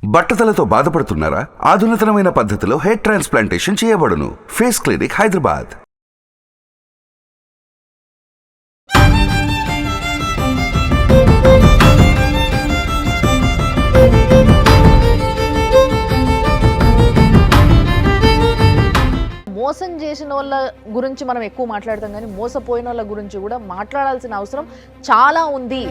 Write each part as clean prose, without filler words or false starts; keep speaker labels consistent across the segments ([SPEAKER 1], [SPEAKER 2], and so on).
[SPEAKER 1] బట్టతలతో బాధపడుతున్నారా? ఆధునితనమైన పద్ధతిలో hair transplantation చేయబడును. Face clinic, Hyderabad.
[SPEAKER 2] మోసం చేసిన వాళ్ళ గురించి మనం ఎక్కువ మాట్లాడతాం, కానీ మోసపోయిన వాళ్ళ గురించి కూడా మాట్లాడాల్సిన అవసరం చాలా ఉంది.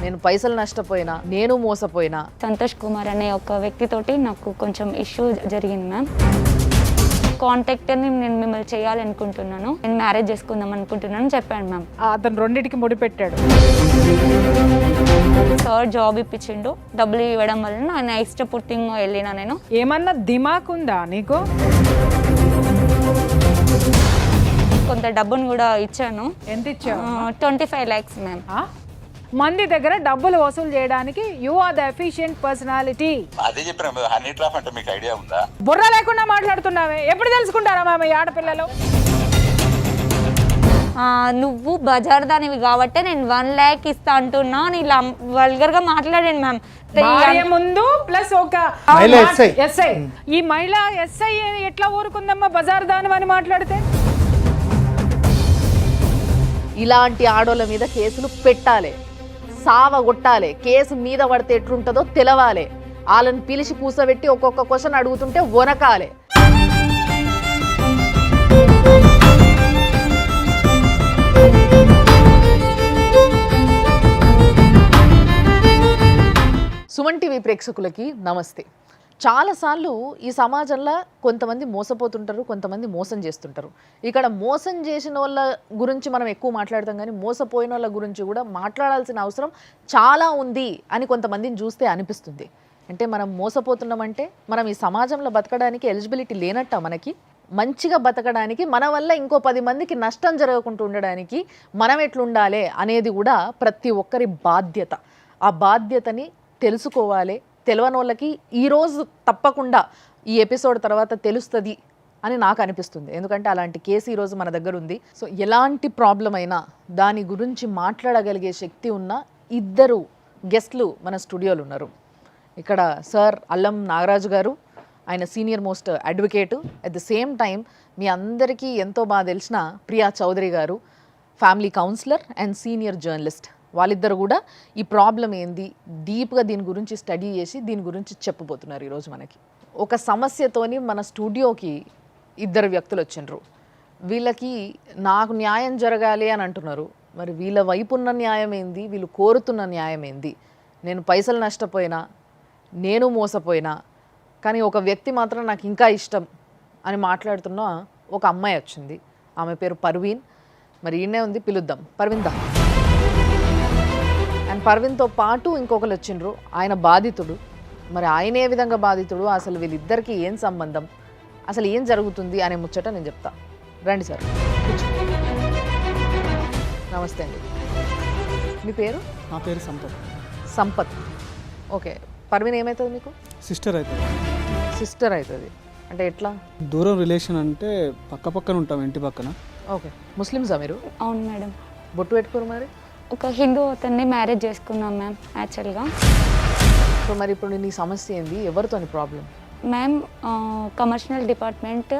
[SPEAKER 2] నేను పైసలు నష్టపోయినా, నేను మోసపోయినా.
[SPEAKER 3] సంతోష్ కుమార్ అనే ఒక వ్యక్తితోటి నాకు కొంచెం ఇష్యూ జరిగింది మ్యామ్. కాంటాక్ట్ని నేను మిమ్మల్ని చేయాలనుకుంటున్నాను, నేను మ్యారేజ్ చేసుకుందాం అనుకుంటున్నాను చెప్పాను మ్యామ్.
[SPEAKER 4] అతను రెండింటికి ముడిపెట్టాడు.
[SPEAKER 3] సార్ జాబ్ ఇప్పించిండు, డబ్బులు ఇవ్వడం వల్ల నా ఇష్టపూర్తిగా వెళ్ళినా. నేను
[SPEAKER 4] ఏమన్నా దిమాక్ ఉందా నీకు?
[SPEAKER 3] కొంత డబ్బును కూడా ఇచ్చాను.
[SPEAKER 4] ఎంత ఇచ్చావు?
[SPEAKER 3] 25 lakhs మ్యామ్.
[SPEAKER 4] మంది దగ్గర డబ్బులు వసూలు చేయడానికి you are the efficient personality.
[SPEAKER 5] అదే చెప్పిన హనీ ట్రాప్ అంటే మీకు ఐడియా ఉందా?
[SPEAKER 4] బుర్ర లేకుండా మాట్లాడుతున్నావే. ఎప్పుడు తెలుసుకుంటారా మామ ఈ ఆడపిల్లలు?
[SPEAKER 3] నువ్వు బజార్ దానివి కాబట్టి నేను 1 lakh ఇస్తా అంటున్నా అని ఇలా వల్గర్ గా మాట్లాడాను మ్యామ్.
[SPEAKER 4] భార్య ముందు ప్లస్ ఒక ఎస్ఐ. ఈ మహిళా ఎస్ఐ ఎట్లా ఊరుకుందమ్మా బజార్ దాని అని మాట్లాడితే?
[SPEAKER 2] ఇలాంటి ఆడోళ్ళ మీద కేసులు పెట్టాలి, సావగొట్టాలి. కేసు మీద పడితే ఎట్లుంటుందో తెలవాలి. వాళ్ళని పిలిచి కూసబెట్టి ఒక్కొక్క క్వశ్చన్ అడుగుతుంటే వనకాలి. సుమన్ టీవీ ప్రేక్షకులకి నమస్తే. చాలాసార్లు ఈ సమాజంలో కొంతమంది మోసపోతుంటారు, కొంతమంది మోసం చేస్తుంటారు. ఇక్కడ మోసం చేసిన వాళ్ళ గురించి మనం ఎక్కువ మాట్లాడతాం, కానీ మోసపోయిన వాళ్ళ గురించి కూడా మాట్లాడాల్సిన అవసరం చాలా ఉంది అని కొంతమందిని చూస్తే అనిపిస్తుంది. అంటే మనం మోసపోతున్నామంటే మనం ఈ సమాజంలో బతకడానికి ఎలిజిబిలిటీ లేనట్ట. మనకి మంచిగా బతకడానికి, మన వల్ల ఇంకో 10 మందికి నష్టం జరగకుండా ఉండడానికి మనం ఎట్లుండాలి అనేది కూడా ప్రతి ఒక్కరి బాధ్యత. ఆ బాధ్యతని తెలుసుకోవాలి. తెలియని వాళ్ళకి ఈరోజు తప్పకుండా ఈ ఎపిసోడ్ తర్వాత తెలుస్తుంది అని నాకు అనిపిస్తుంది. ఎందుకంటే అలాంటి కేసు ఈరోజు మన దగ్గర ఉంది. సో ఎలాంటి ప్రాబ్లం అయినా దాని గురించి మాట్లాడగలిగే శక్తి ఉన్న 2 గెస్ట్లు మన స్టూడియోలో ఉన్నారు. ఇక్కడ సార్ అల్లం నాగరాజు గారు, ఆయన senior most advocate. At the same time మీ అందరికీ ఎంతో బాగా తెలిసిన ప్రియా చౌదరి గారు, family counsellor and senior journalist. వాళ్ళిద్దరు కూడా ఈ ప్రాబ్లం ఏంది డీప్గా దీని గురించి స్టడీ చేసి దీని గురించి చెప్పబోతున్నారు ఈరోజు మనకి. ఒక సమస్యతోని మన స్టూడియోకి 2 వ్యక్తులు వచ్చిండ్రు. వీళ్ళకి నాకు న్యాయం జరగాలి అని అంటున్నారు. మరి వీళ్ళ వైపు ఉన్న న్యాయం ఏంది, వీళ్ళు కోరుతున్న న్యాయం ఏంది? నేను పైసలు నష్టపోయినా, నేను మోసపోయినా, కానీ ఒక వ్యక్తి మాత్రం నాకు ఇంకా ఇష్టం అని మాట్లాడుతున్న ఒక అమ్మాయి వచ్చింది. ఆమె పేరు పర్వీన్. మరి ఈయనే ఉంది, పిలుద్దాం. పర్వీన్ దా. అండ్ పర్వీన్తో పాటు ఇంకొకరు వచ్చిండ్రు, ఆయన బాధితుడు. మరి ఆయన ఏ విధంగా బాధితుడు, అసలు వీళ్ళిద్దరికీ ఏం సంబంధం, అసలు ఏం జరుగుతుంది అనే ముచ్చట నేను చెప్తా. రండి సార్. నమస్తే అండి. మీ పేరు?
[SPEAKER 6] నా పేరు సంపత్.
[SPEAKER 2] సంపత్. ఓకే. పర్వీన్ ఏమవుతుంది మీకు?
[SPEAKER 6] సిస్టర్ అవుతుంది.
[SPEAKER 2] సిస్టర్ అవుతుంది అంటే ఎట్లా?
[SPEAKER 6] దూరం రిలేషన్ అంటే పక్క పక్కన ఉంటాం, ఇంటి పక్కన.
[SPEAKER 2] ఓకే. ముస్లిమ్సా మీరు?
[SPEAKER 3] అవును మేడం.
[SPEAKER 2] బొట్టు పెట్టుకోరు మరి?
[SPEAKER 3] ఒక హిందూ అతన్ని మ్యారేజ్ చేసుకున్నాం మ్యామ్ యాక్చువల్గా.
[SPEAKER 2] సో మరి ఇప్పుడు నీ సమస్య ఏంది, ఎవరితో problem?
[SPEAKER 3] Ma'am commercial department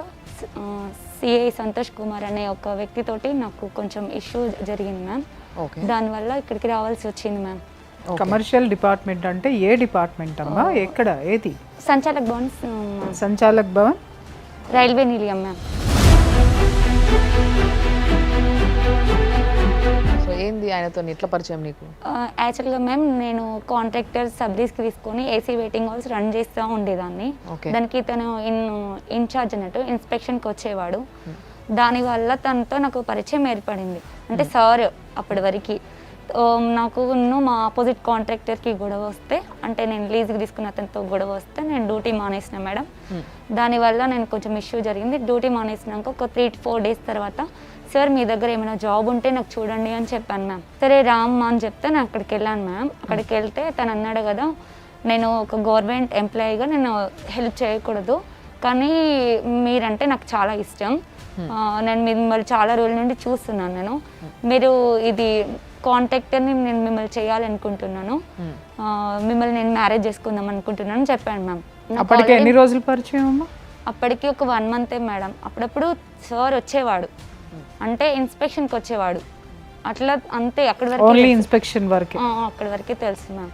[SPEAKER 3] CI Santosh Kumar అనే ఒక వ్యక్తితోటి నాకు కొంచెం ఇష్యూ జరిగింది మ్యామ్.
[SPEAKER 2] ఓకే.
[SPEAKER 3] దానివల్ల ఇక్కడికి రావాల్సి వచ్చింది మ్యామ్.
[SPEAKER 4] కమర్షియల్ డిపార్ట్మెంట్ అంటే ఏ డిపార్ట్మెంట్ అమ్మా? ఎక్కడ? ఏది?
[SPEAKER 3] సంచాలక్ భవన్.
[SPEAKER 4] సంచాలక్ భవన్,
[SPEAKER 3] రైల్వే నిలయం మ్యామ్.
[SPEAKER 2] సో ఏంది, ఆయనతో ఎట్లా పరిచయం నీకు?
[SPEAKER 3] యాక్చువల్గా మ్యామ్ నేను కాంట్రాక్టర్ సబ్లీస్కి తీసుకొని ఏసీ వెయిటింగ్ హాల్స్ రన్ చేస్తూ ఉండేదాన్ని. దానికి తను ఇన్ఛార్జ్ అన్నట్టు ఇన్స్పెక్షన్కి వచ్చేవాడు. దానివల్ల తనతో నాకు పరిచయం ఏర్పడింది. అంటే సార్ అప్పటి వరకు నాకు మా ఆపోజిట్ కాంట్రాక్టర్కి గొడవ వస్తే, అంటే నేను లీజ్కి తీసుకున్న అతనితో గొడవ వస్తే నేను డ్యూటీ మానేసిన మేడం. దానివల్ల నేను కొంచెం ఇష్యూ జరిగింది. డ్యూటీ మానేసినాక ఒక 3-4 days తర్వాత సార్ మీ దగ్గర ఏమైనా జాబ్ ఉంటే నాకు చూడండి అని చెప్పాను మ్యామ్. సరే రామ్మా అని చెప్తే నేను అక్కడికి వెళ్ళాను మ్యామ్. అక్కడికి వెళ్తే తను అన్నాడు కదా, నేను ఒక గవర్నమెంట్ ఎంప్లాయీగా నేను హెల్ప్ చేయకూడదు, కానీ మీరంటే నాకు చాలా ఇష్టం, నేను మిమ్మల్ని చాలా రోజుల నుండి చూస్తున్నాను, నేను మీరు ఇది కాంటాక్ట్ని నేను మిమ్మల్ని చేయాలనుకుంటున్నాను, మిమ్మల్ని నేను మ్యారేజ్ చేసుకుందాం అనుకుంటున్నాను చెప్పాను మ్యామ్.
[SPEAKER 4] అప్పటికి ఎన్ని రోజులు పరిచయం అమ్మా?
[SPEAKER 3] అప్పటికి ఒక 1 మంతే మేడం. అప్పుడప్పుడు సార్ వచ్చేవాడు, అంటే ఇన్స్పెక్షన్కి వచ్చేవాడు, అట్లా అంతే. అక్కడి వరకు
[SPEAKER 4] ఓన్లీ ఇన్స్పెక్షన్ వరకే.
[SPEAKER 3] అక్కడి వరకే తెలుసు మ్యామ్.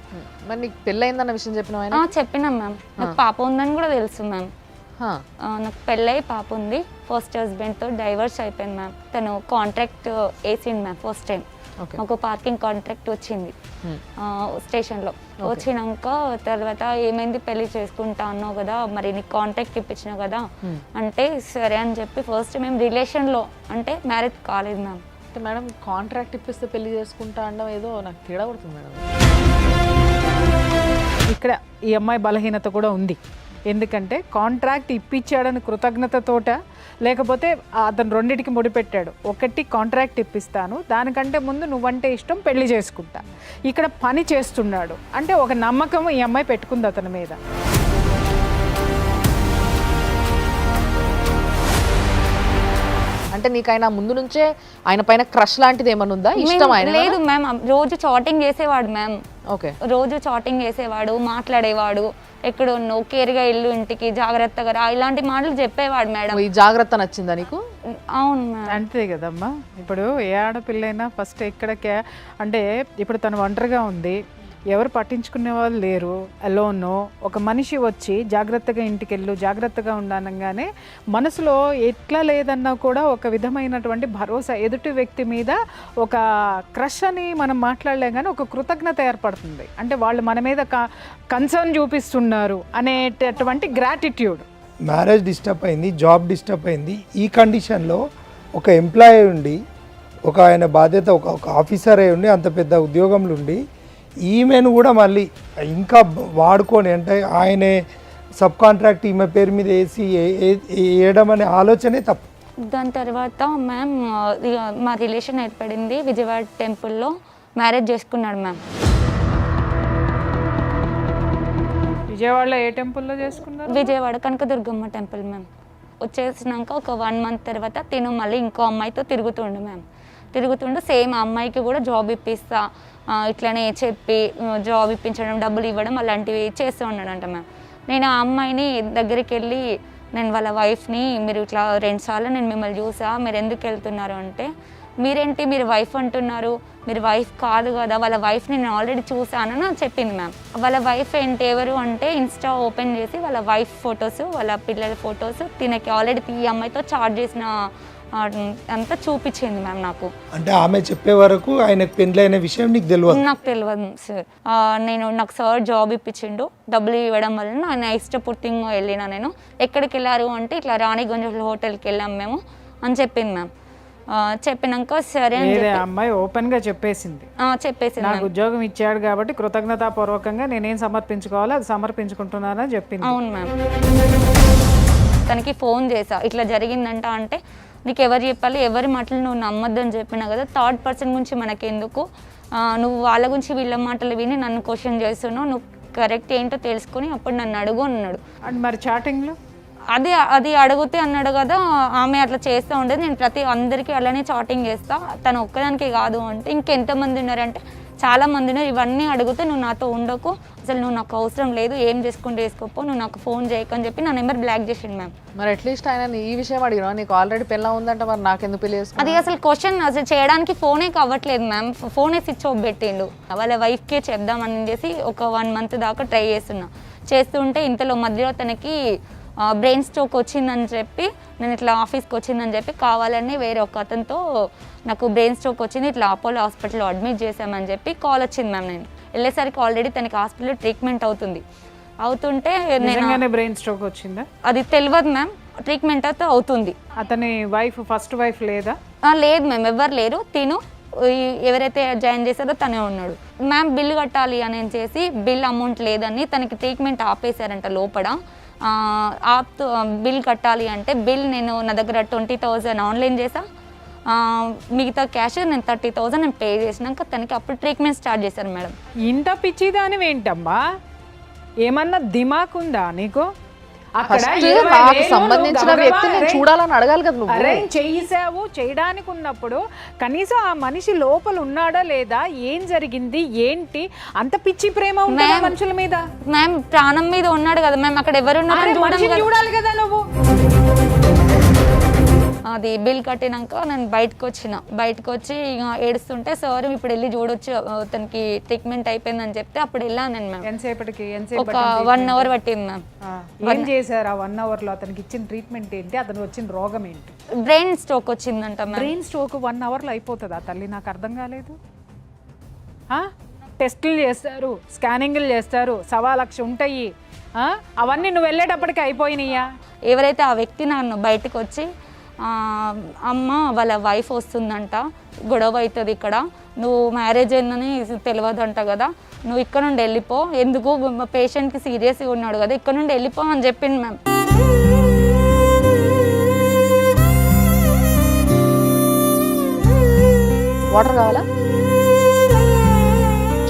[SPEAKER 2] మరి నీకు పెళ్ళయిందన్న విషయం చెప్పిన ఆయన?
[SPEAKER 3] చెప్పినాం మ్యామ్. నాకు పాప ఉందని కూడా తెలుసు మ్యామ్. నాకు పెళ్ళై పాప ఉంది. ఫస్ట్ హస్బెండ్తో డైవర్స్ అయిపోయింది మ్యామ్. తను కాంట్రాక్ట్ వేసింది మ్యామ్ ఫస్ట్ టైం. ఒక పార్కింగ్ కాంట్రాక్ట్ వచ్చింది స్టేషన్లో. వచ్చినాక తర్వాత ఏమైంది, పెళ్లి చేసుకుంటా అన్నావు కదా, మరి నీకు కాంట్రాక్ట్ ఇప్పించినావు కదా అంటే సరే అని చెప్పి ఫస్ట్ మేము రిలేషన్లో, అంటే మ్యారేజ్ కాలేదు మ్యామ్.
[SPEAKER 2] అంటే మేడం కాంట్రాక్ట్ ఇప్పిస్తే పెళ్లి చేసుకుంటా అనడం ఏదో నాకు తేడా పడుతుంది మేడం.
[SPEAKER 4] ఇక్కడ ఈ అమ్మాయి బలహీనత కూడా ఉంది. ఎందుకంటే కాంట్రాక్ట్ ఇప్పించాడని కృతజ్ఞతతోట, లేకపోతే అతను రెండింటికి ముడిపెట్టాడు. ఒకటి కాంట్రాక్ట్ ఇప్పిస్తాను, దానికంటే ముందు నువ్వంటే ఇష్టం, పెళ్లి చేసుకుంటా. ఇక్కడ పని చేస్తున్నాడు అంటే ఒక నమ్మకం ఈ అమ్మాయి పెట్టుకుంది అతని మీద.
[SPEAKER 2] అంటే నీకు ఆయన ముందు నుంచే ఆయన పైన క్రష్ లాంటిది ఏమన్నా ఉందా? ఇష్టం ఆయన?
[SPEAKER 3] లేదు మ్యామ్. రోజు చాటింగ్ చేసేవాడు మ్యామ్.
[SPEAKER 2] ఓకే.
[SPEAKER 3] రోజు చాటింగ్ చేసేవాడు, మాట్లాడేవాడు, ఎక్కడ ఉన్నావు, కేర్గా ఇల్లు, ఇంటికి జాగ్రత్తగా రా, ఇలాంటి మాటలు చెప్పేవాడు మేడం.
[SPEAKER 2] ఈ జాగ్రత్త నచ్చిందా నీకు?
[SPEAKER 3] అవును మ్యామ్.
[SPEAKER 4] అంతే కదమ్మా. ఇప్పుడు ఏ ఆడపిల్లైనా ఫస్ట్ ఎక్కడికే, అంటే ఇప్పుడు తను ఒంటరిగా ఉంది, ఎవరు పట్టించుకునే వాళ్ళు లేరు, అలోను. ఒక మనిషి వచ్చి జాగ్రత్తగా ఇంటికి వెళ్ళు, జాగ్రత్తగా ఉండనగానే మనసులో ఎట్లా లేదన్నా కూడా ఒక విధమైనటువంటి భరోసా, ఎదుటి వ్యక్తి మీద ఒక క్రష్ అని మనం మాట్లాడలేం కానీ ఒక కృతజ్ఞత ఏర్పడుతుంది. అంటే వాళ్ళు మన మీద కన్సర్న్ చూపిస్తున్నారు అనేటటువంటి గ్రాటిట్యూడ్.
[SPEAKER 7] మ్యారేజ్ డిస్టర్బ్ అయింది, జాబ్ డిస్టర్బ్ అయింది. ఈ కండిషన్లో ఒక ఎంప్లాయీ ఉండి, ఒక ఆయన బాధ్యత, ఒక ఆఫీసర్ అయి ఉండి, అంత పెద్ద ఉద్యోగంలో ఉండి, ఈమెను కూడా మళ్ళీ ఇంకా వాడుకొని, అంటే ఆయనే సబ్ కాంట్రాక్ట్ ఈమె పేరు మీద వేసి వేయడం అనే ఆలోచనే తప్పు.
[SPEAKER 3] దాని తర్వాత మ్యామ్ మా రిలేషన్ ఏర్పడింది. విజయవాడ టెంపుల్లో మ్యారేజ్ చేసుకున్నాడు మ్యామ్.
[SPEAKER 4] విజయవాడలో ఏ టెంపుల్లో చేసుకున్నారు?
[SPEAKER 3] Vijayawada Kanakadurgamma temple ma'am. వచ్చేసినాక ఒక 1 మంత్ తర్వాత తిను మళ్ళీ ఇంకో అమ్మాయితో తిరుగుతుండు మ్యామ్. తిరుగుతుండు, సేమ్ అమ్మాయికి కూడా జాబ్ ఇప్పిస్తా, ఇట్లనే చెప్పి జాబ్ ఇప్పించడం, డబ్బులు ఇవ్వడం అలాంటివి చేస్తూ ఉన్నాడంట మ్యామ్. నేను ఆ అమ్మాయిని దగ్గరికి వెళ్ళి, నేను వాళ్ళ వైఫ్ని, మీరు ఇట్లా 2 సార్లు నేను మిమ్మల్ని చూసా, మీరు ఎందుకు వెళ్తున్నారు అంటే, మీరేంటి మీరు వైఫ్ అంటున్నారు, మీరు వైఫ్ కాదు కదా, వాళ్ళ వైఫ్ని నేను ఆల్రెడీ చూసానని చెప్పింది మ్యామ్. వాళ్ళ వైఫ్ ఏంటి ఎవరు అంటే, ఇన్స్టా ఓపెన్ చేసి వాళ్ళ వైఫ్ ఫొటోస్, వాళ్ళ పిల్లల ఫొటోస్, తినకి ఆల్రెడీ ఈ అమ్మాయితో చాట్ చేసిన అంతా చూపించింది మ్యామ్ నాకు.
[SPEAKER 7] అంటే ఆమె చెప్పే వరకు ఆయనకు పెళ్ళైన విషయం నీకు తెలియదు?
[SPEAKER 3] నాకు తెలియదు సార్. నాకు సార్ జాబ్ ఇప్పించిండు, డబ్బులు ఇవ్వడం వల్ల నేను ఇష్టపూర్తిగా వెళ్ళినా. నేను ఎక్కడికి వెళ్ళారు అంటే, ఇట్లా రాణిగంజ్ హోటల్కి వెళ్ళాం మేము అని చెప్పింది మ్యామ్. చెప్పినాక సరే అని
[SPEAKER 4] అమ్మాయి ఓపెన్ గా చెప్పేసింది. నాకు ఉద్యోగం ఇచ్చాడు కాబట్టి కృతజ్ఞతాపూర్వకంగా నేనేం సమర్పించుకోవాలో అది సమర్పించుకుంటున్నానని చెప్పింది.
[SPEAKER 3] అవును మ్యామ్. తనకి ఫోన్ చేసా, ఇట్లా జరిగిందంట అంటే, నీకు ఎవరు చెప్పాలి, ఎవరి మాటలు నువ్వు నమ్మొద్దని చెప్పినా కదా, థర్డ్ పర్సన్ గురించి మనకెందుకు, నువ్వు వాళ్ళ గురించి వీళ్ళ మాటలు విని నన్ను క్వశ్చన్ చేస్తున్నావు, నువ్వు కరెక్ట్ ఏంటో తెలుసుకొని అప్పుడు నన్ను అడుగు అన్నాడు.
[SPEAKER 4] అండ్ మరి చాటింగ్లో
[SPEAKER 3] అది అడిగితే అన్నాడు కదా, ఆమె అట్లా చేస్తూ ఉండేది, నేను అందరికీ అలానే చాటింగ్ చేస్తా, తను ఒక్కదానికి కాదు అంటే, ఇంకెంతమంది ఉన్నారంటే చాలా మంది ఉన్నారు. ఇవన్నీ అడిగితే నువ్వు నాతో ఉండకు, అసలు నువ్వు నాకు అవసరం లేదు, ఏం చేసుకుంటే వేసుకోపో, నువ్వు నాకు ఫోన్ చేయకని చెప్పి నా నెంబర్ బ్లాక్ చేసిండు మ్యామ్.
[SPEAKER 2] మరి అట్లీస్ట్ ఆయన ఈ విషయం అడిగినా, నీకు ఆల్రెడీ పెళ్ళ ఉందంటే మరి నాకెందుకు పెళ్లి చేసుకున్నా?
[SPEAKER 3] అది అసలు క్వశ్చన్ అసలు చేయడానికి ఫోనే కావట్లేదు మ్యామ్. ఫోనే స్విచ్ ఆఫ్ పెట్టిండు. వాళ్ళ వైఫ్కే చెప్దామని చేసి ఒక 1 మంత్ దాకా ట్రై చేస్తుంటే ఇంతలో మధ్యలో తనకి బ్రెయిన్ స్ట్రోక్ వచ్చిందని చెప్పి, నేను ఇట్లా ఆఫీస్కి వచ్చిందని చెప్పి కావాలని వేరే ఒక అతనితో నాకు బ్రెయిన్ స్ట్రోక్ వచ్చింది, ఇట్లా అపోలో హాస్పిటల్లో అడ్మిట్ చేసామని చెప్పి కాల్ వచ్చింది మ్యామ్. నేను వెళ్ళేసరికి ఆల్రెడీ తనకి హాస్పిటల్లో ట్రీట్మెంట్ అవుతుంటే
[SPEAKER 4] నేను బ్రెయిన్ స్ట్రోక్ వచ్చిందా
[SPEAKER 3] అది తెలియదు మ్యామ్. ట్రీట్మెంట్ అయితే అవుతుంది.
[SPEAKER 4] అతని వైఫ్ ఫస్ట్ వైఫ్ లేదా?
[SPEAKER 3] లేదు మ్యామ్, ఎవరు లేరు. తిను ఎవరైతే జాయిన్ చేశారో తనే ఉన్నాడు మ్యామ్. బిల్లు కట్టాలి అని చేసి బిల్ అమౌంట్ లేదని తనకి ట్రీట్మెంట్ ఆపేశారంట లోపల. బిల్ కట్టాలి అంటే బిల్ నేను నా దగ్గర 20,000 ఆన్లైన్ చేసా, మిగతా క్యాష్ నేను 30,000 నేను పే చేసినాక తనకి అప్పుడు ట్రీట్మెంట్ స్టార్ట్ చేశారు మేడం.
[SPEAKER 4] ఇంత పిచ్చిదానివి ఏంటమ్మా, ఏమన్నా దిమాక్ ఉందా నీకు? అక్కడ
[SPEAKER 2] First
[SPEAKER 4] 20,000
[SPEAKER 2] నాకు
[SPEAKER 4] నువ్వు
[SPEAKER 2] సంబంధించిన
[SPEAKER 4] గబగబా
[SPEAKER 2] వ్యక్తిని
[SPEAKER 4] arrange-
[SPEAKER 2] చూడాలని అడగాలి కదా నువ్వు.
[SPEAKER 4] అరేంజ్ చేసావు, చేయడానికి ఉన్నప్పుడు కనీసం ఆ మనిషి లోపల ఉన్నాడా లేదా, ఏం జరిగింది ఏంటి, అంత పిచ్చి ప్రేమ ఉంటుందా మనుషుల మీద?
[SPEAKER 3] మ్యామ్ ప్రాణం మీద ఉన్నాడు కదా మ్యామ్, అక్కడ ఎవరు
[SPEAKER 4] అరే,
[SPEAKER 3] ఉన్నారని
[SPEAKER 4] మనిషిని చూడాలి కదా నువ్వు.
[SPEAKER 3] అది బిల్ కట్టినాక నేను బయటకు వచ్చి ఇక ఏడుస్తుంటే సార్ ఇప్పుడు వెళ్ళి చూడొచ్చు తనకి ట్రీట్మెంట్ అయిపోయిందని చెప్తే అప్పుడు వెళ్ళాను నేను మ్యామ్.
[SPEAKER 4] ఎంతసేపటికి
[SPEAKER 3] ఒక 1 అవర్ పట్టింది మ్యామ్.
[SPEAKER 4] ఏం చేశారు ఆ 1 అవర్ లో? అతనికి ఇచ్చిన ట్రీట్మెంట్ ఏంటి, అతనికి వచ్చిన రోగం ఏంటి?
[SPEAKER 3] బ్రెయిన్ స్ట్రోక్ వచ్చిందంట మ్యామ్.
[SPEAKER 4] బ్రెయిన్ స్ట్రోక్ 1 అవర్ లో అయిపోతుందా తల్లి? నాకు అర్థం కాలేదు. టెస్టులు చేస్తారు, స్కానింగ్లు చేస్తారు, 1,00,000 ఉంటాయి. అవన్నీ నువ్వు వెళ్ళేటప్పటికి అయిపోయినాయా?
[SPEAKER 3] ఎవరైతే ఆ వ్యక్తి నన్ను బయటకు వచ్చి అమ్మ వాళ్ళ వైఫ్ వస్తుందంట, గొడవ అవుతుంది ఇక్కడ, నువ్వు మ్యారేజ్ అయిందని తెలియదంట కదా, నువ్వు ఇక్కడ నుండి వెళ్ళిపో, ఎందుకు పేషెంట్కి సీరియస్గా ఉన్నాడు కదా, ఇక్కడ నుండి వెళ్ళిపో అని చెప్పింది మ్యామ్.
[SPEAKER 2] వాటర్ కావాలా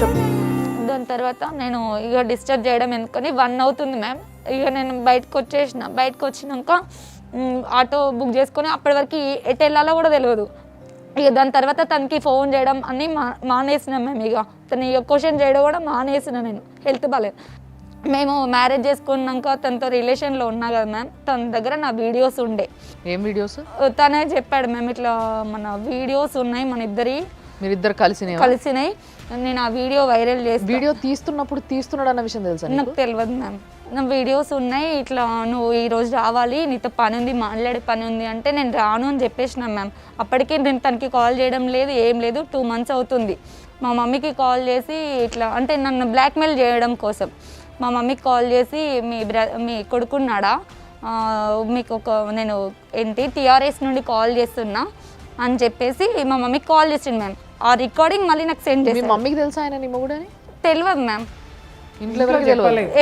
[SPEAKER 2] చెప్పు.
[SPEAKER 3] దాని తర్వాత నేను ఇక డిస్టర్బ్ చేయడం ఎందుకని 1 అవుతుంది మ్యామ్. ఇక నేను బయటకు వచ్చినాక ఆటో బుక్ చేసుకొని అప్పటి వరకు ఎటు వెళ్ళాలో కూడా తెలియదు. ఇక దాని తర్వాత తనకి ఫోన్ చేయడం అన్నీ మానేసినాం మేము. ఇక తను ఇక క్వశ్చన్ చేయడం కూడా మానేసిన. నేను హెల్త్ బాగాలేదు. మేము మ్యారేజ్ చేసుకున్నాక తనతో రిలేషన్లో ఉన్నా కదా మ్యామ్, తన దగ్గర నా వీడియోస్ ఉండే.
[SPEAKER 2] ఏం వీడియోస్?
[SPEAKER 3] తనే చెప్పాడు మ్యామ్, ఇట్లా మన వీడియోస్ ఉన్నాయి మన ఇద్దరి,
[SPEAKER 2] మీరిద్దరు
[SPEAKER 3] కలిసినాయి, నేను ఆ వీడియో వైరల్ చేసి.
[SPEAKER 2] వీడియో తీస్తున్నాడు అన్న విషయం తెలుసా
[SPEAKER 3] నాకు తెలియదు మ్యామ్. నా వీడియోస్ ఉన్నాయి, ఇట్లా నువ్వు ఈరోజు రావాలి, నీతో పని ఉంది, మాట్లాడే పని ఉంది అంటే నేను రాను అని చెప్పేసినాం మ్యామ్. అప్పటికే నేను తనకి కాల్ చేయడం లేదు, ఏం లేదు. 2 months అవుతుంది. మా మమ్మీకి కాల్ చేసి ఇట్లా అంటే నన్ను బ్లాక్మెయిల్ చేయడం కోసం మా మమ్మీకి కాల్ చేసి మీ కొడుకున్నాడా, మీకు నేను TRS నుండి కాల్ చేస్తున్నా అని చెప్పేసి మా మమ్మీకి కాల్ చేసిండు మ్యామ్. ఆ రికార్డింగ్ మళ్ళీ నాకు సెండ్ చేసి.
[SPEAKER 2] మీ మమ్మీకి తెలుసా ఆయన నీ మొగుడని?
[SPEAKER 3] తెలియదు మ్యామ్,
[SPEAKER 2] ఇంట్లో